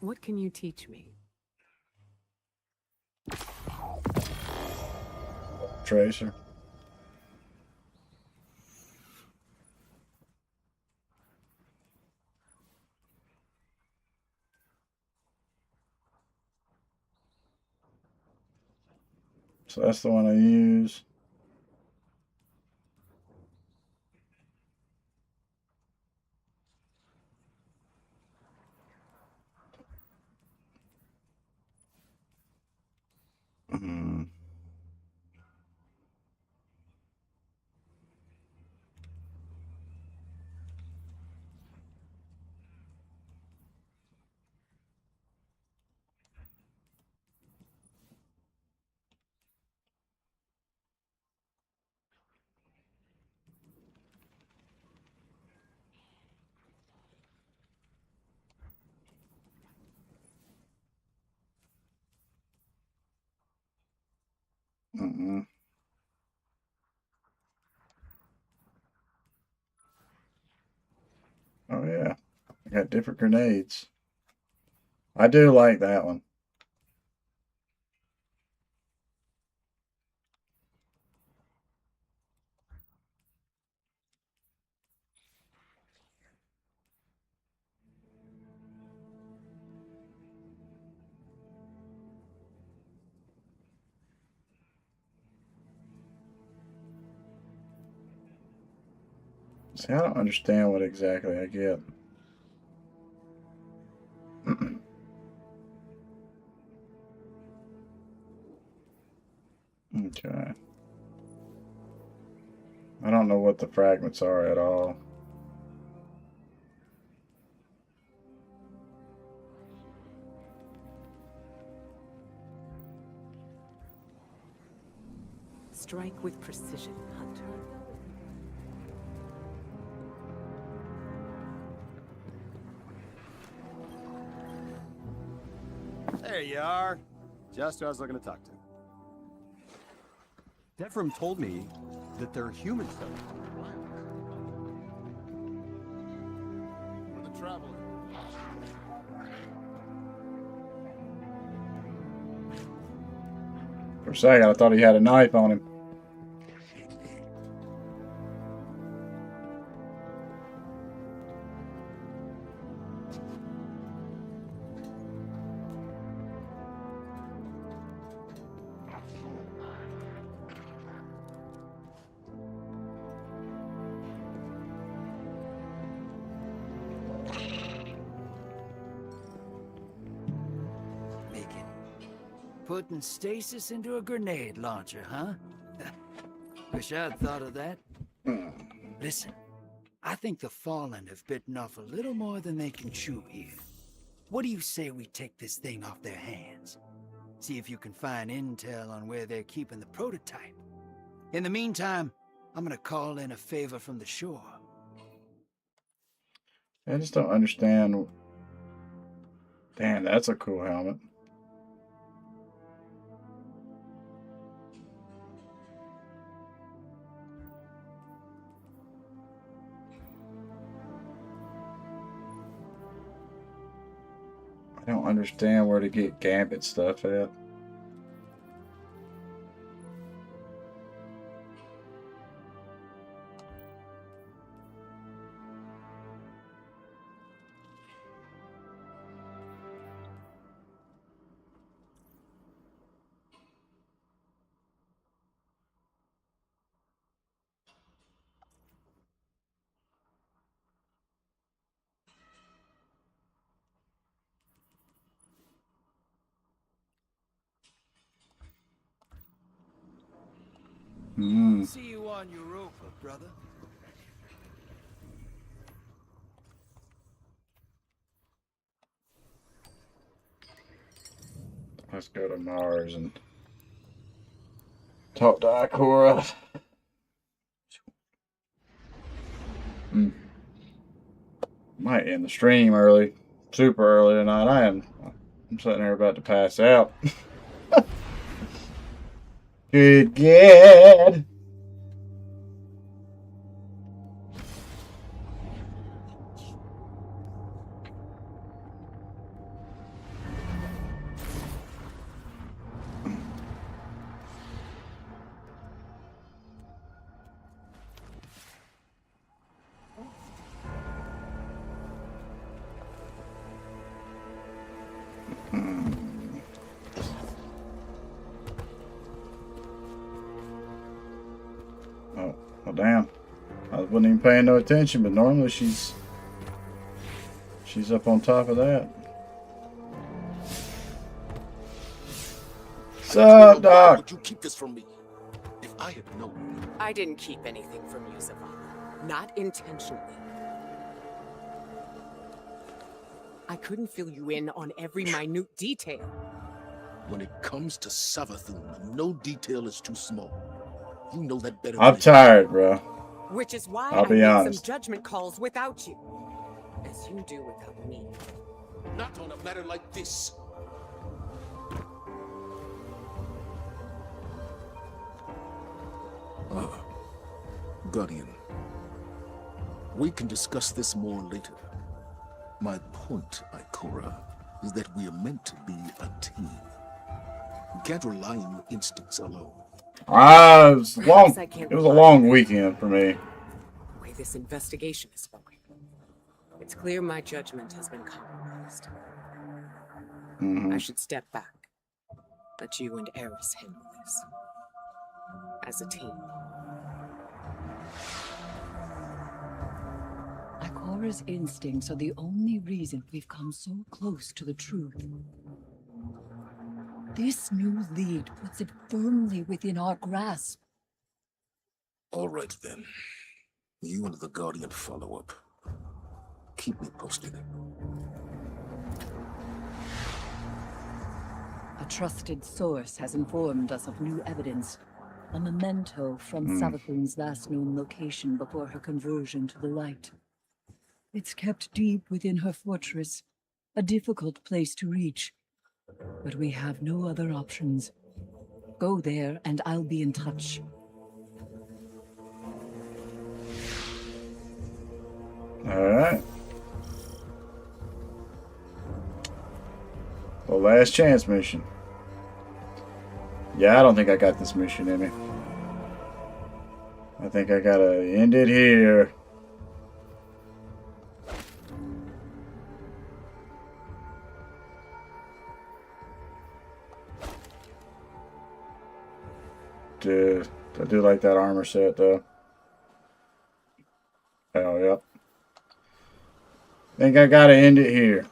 What can you teach me? Tracer. So that's the one I use. Mm. Mm-mm. Oh yeah, I got different grenades. I do like that one. See, I don't understand what exactly I get. Okay. I don't know what the fragments are at all. Strike with precision, Hunter. There you are. Just who I was looking to talk to. Devrim told me that there are humans there. For the traveler. For a second, I thought he had a knife on him. Putting stasis into a grenade launcher, huh? Wish I'd thought of that. Listen, I think the Fallen have bitten off a little more than they can chew here. What do you say we take this thing off their hands? See if you can find intel on where they're keeping the prototype. In the meantime, I'm gonna call in a favor from the shore. I just don't understand. Damn, that's a cool helmet. I don't understand where to get Gambit stuff at. See you on Europa, brother. Let's go to Mars and talk to Ikora. Might end the stream early, super early tonight. I'm sitting there about to pass out. Good God. Oh, well, damn. I wasn't even paying no attention, but normally she's up on top of that. Sup, Doc? Would you keep this from me? If I had known. I didn't keep anything from you, Zavala. Not intentionally. I couldn't fill you in on every minute detail. When it comes to Savathun, no detail is too small. You know that better I'm than tired, bro. Which is why I'll I be made honest. some judgment calls without you. As you do without me. Not on a matter like this. Guardian. We can discuss this more later. My point, Ikora, is that we are meant to be a team. You can't rely on your instincts alone. It was long. It was a long weekend for me. The way this investigation is going. It's clear my judgment has been compromised. I should step back. Let you and Eris handle this. As a team. Ikora's instincts are the only reason we've come so close to the truth. This new lead puts it firmly within our grasp. All right, then. You and the Guardian follow up. Keep me posted. A trusted source has informed us of new evidence. A memento from Savathun's last known location before her conversion to the light. It's kept deep within her fortress, a difficult place to reach. But we have no other options. Go there and I'll be in touch. Alright. The last chance mission. Yeah, I don't think I got this mission in me. I think I gotta end it here. Dude, I do like that armor set though. Oh, yep. Think I gotta end it here.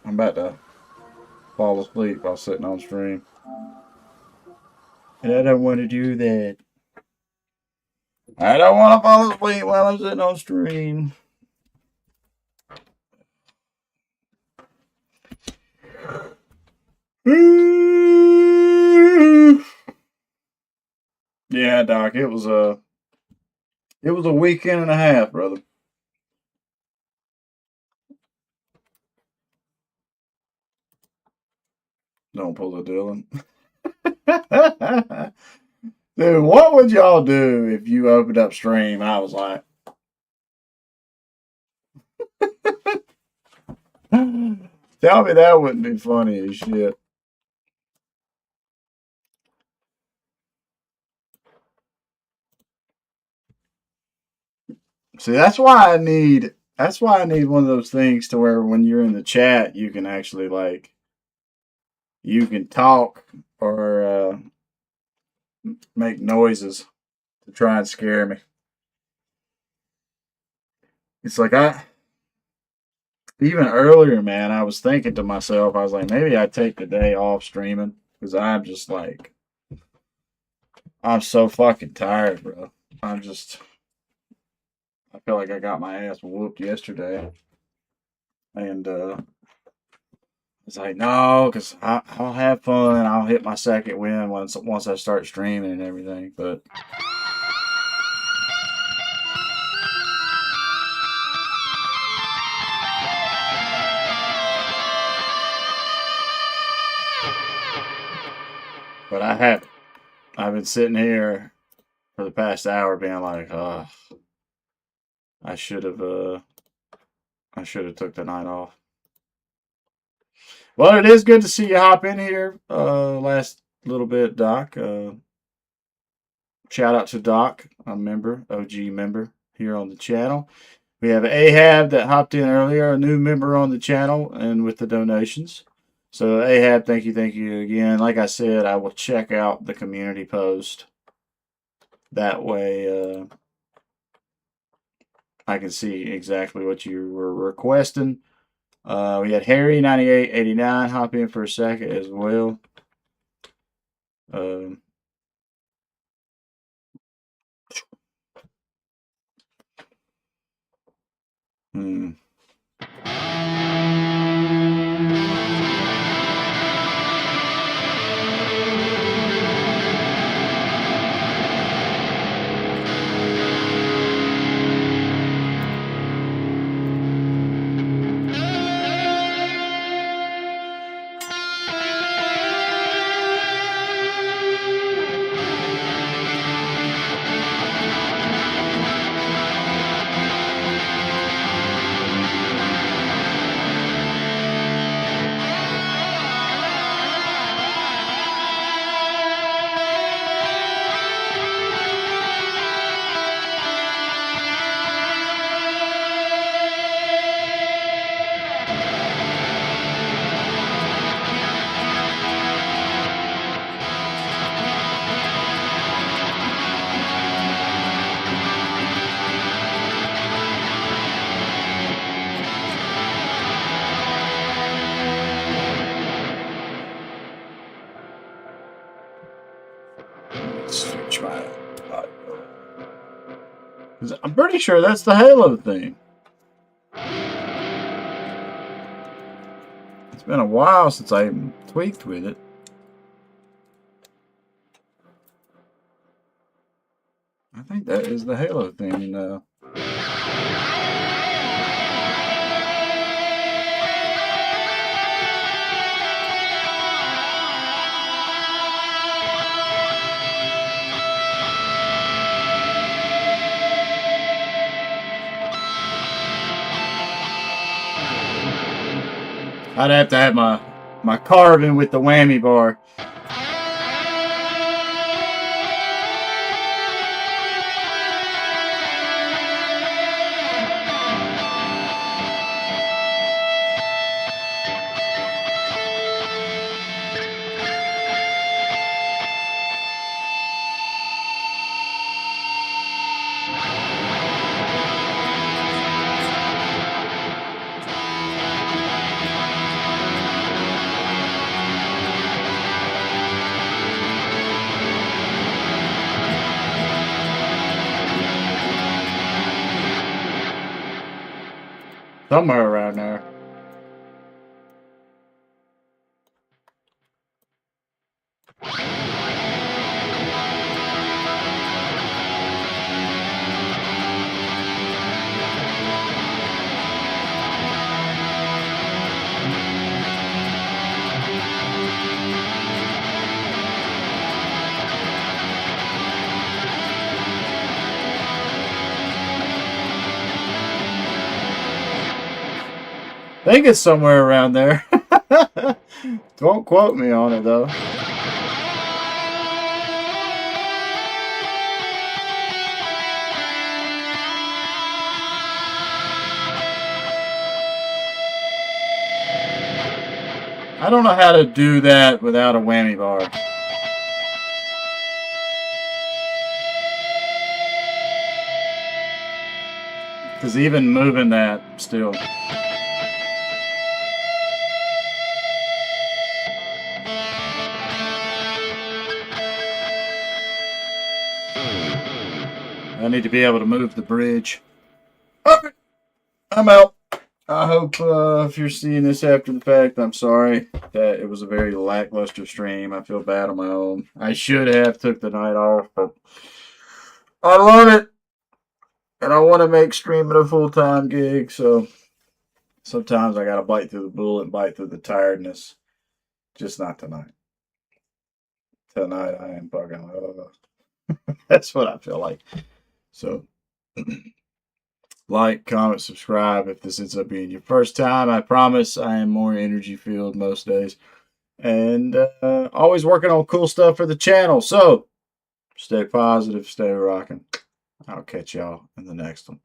I'm about to fall asleep while sitting on stream. And I don't want to do that. I don't want to fall asleep while I'm sitting on stream. Yeah, Doc, it was a weekend and a half, brother. Don't pull a Dylan. Dude, what would y'all do if you opened up stream and I was like, Tell me that wouldn't be funny as shit. See, that's why I need one of those things to where when you're in the chat, you can actually like you can talk or make noises to try and scare me. It's like even earlier, man, I was thinking to myself, I was like, maybe I take the day off streaming because I'm just like, I'm so fucking tired, bro. I feel like I got my ass whooped yesterday, and it's like no, because I'll have fun. I'll hit my second win once I start streaming and everything, but. But I haven't. I've been sitting here for the past hour being like, I should have took the night off. Well, it is good to see you hop in here. Last little bit, Doc. Shout out to Doc, a member, OG member here on the channel. We have Ahab that hopped in earlier, a new member on the channel, and with the donations. So Ahab, thank you again. Like I said, I will check out the community post. That way, I can see exactly what you were requesting. We had Harry9889 hop in for a second as well. Hmm. Switch my audio. I'm pretty sure that's the Halo thing. It's been a while since I tweaked with it. I think that is the Halo thing. I'd have to have my carving with the whammy bar. Somewhere around there. think it's somewhere around there. Don't quote me on it, though. I don't know how to do that without a whammy bar. Because even moving that still. I need to be able to move the bridge. Okay, I'm out. I hope if you're seeing this after the fact, I'm sorry that it was a very lackluster stream. I feel bad on my own. I should have took the night off, but I love it. And I want to make streaming a full-time gig, so sometimes I got to bite through the bullet and bite through the tiredness. Just not tonight. Tonight I am fucking... that's what I feel like. So... like, comment, subscribe if this ends up being your first time. I promise I am more energy filled most days. And always working on cool stuff for the channel. So, stay positive, stay rocking. I'll catch y'all in the next one.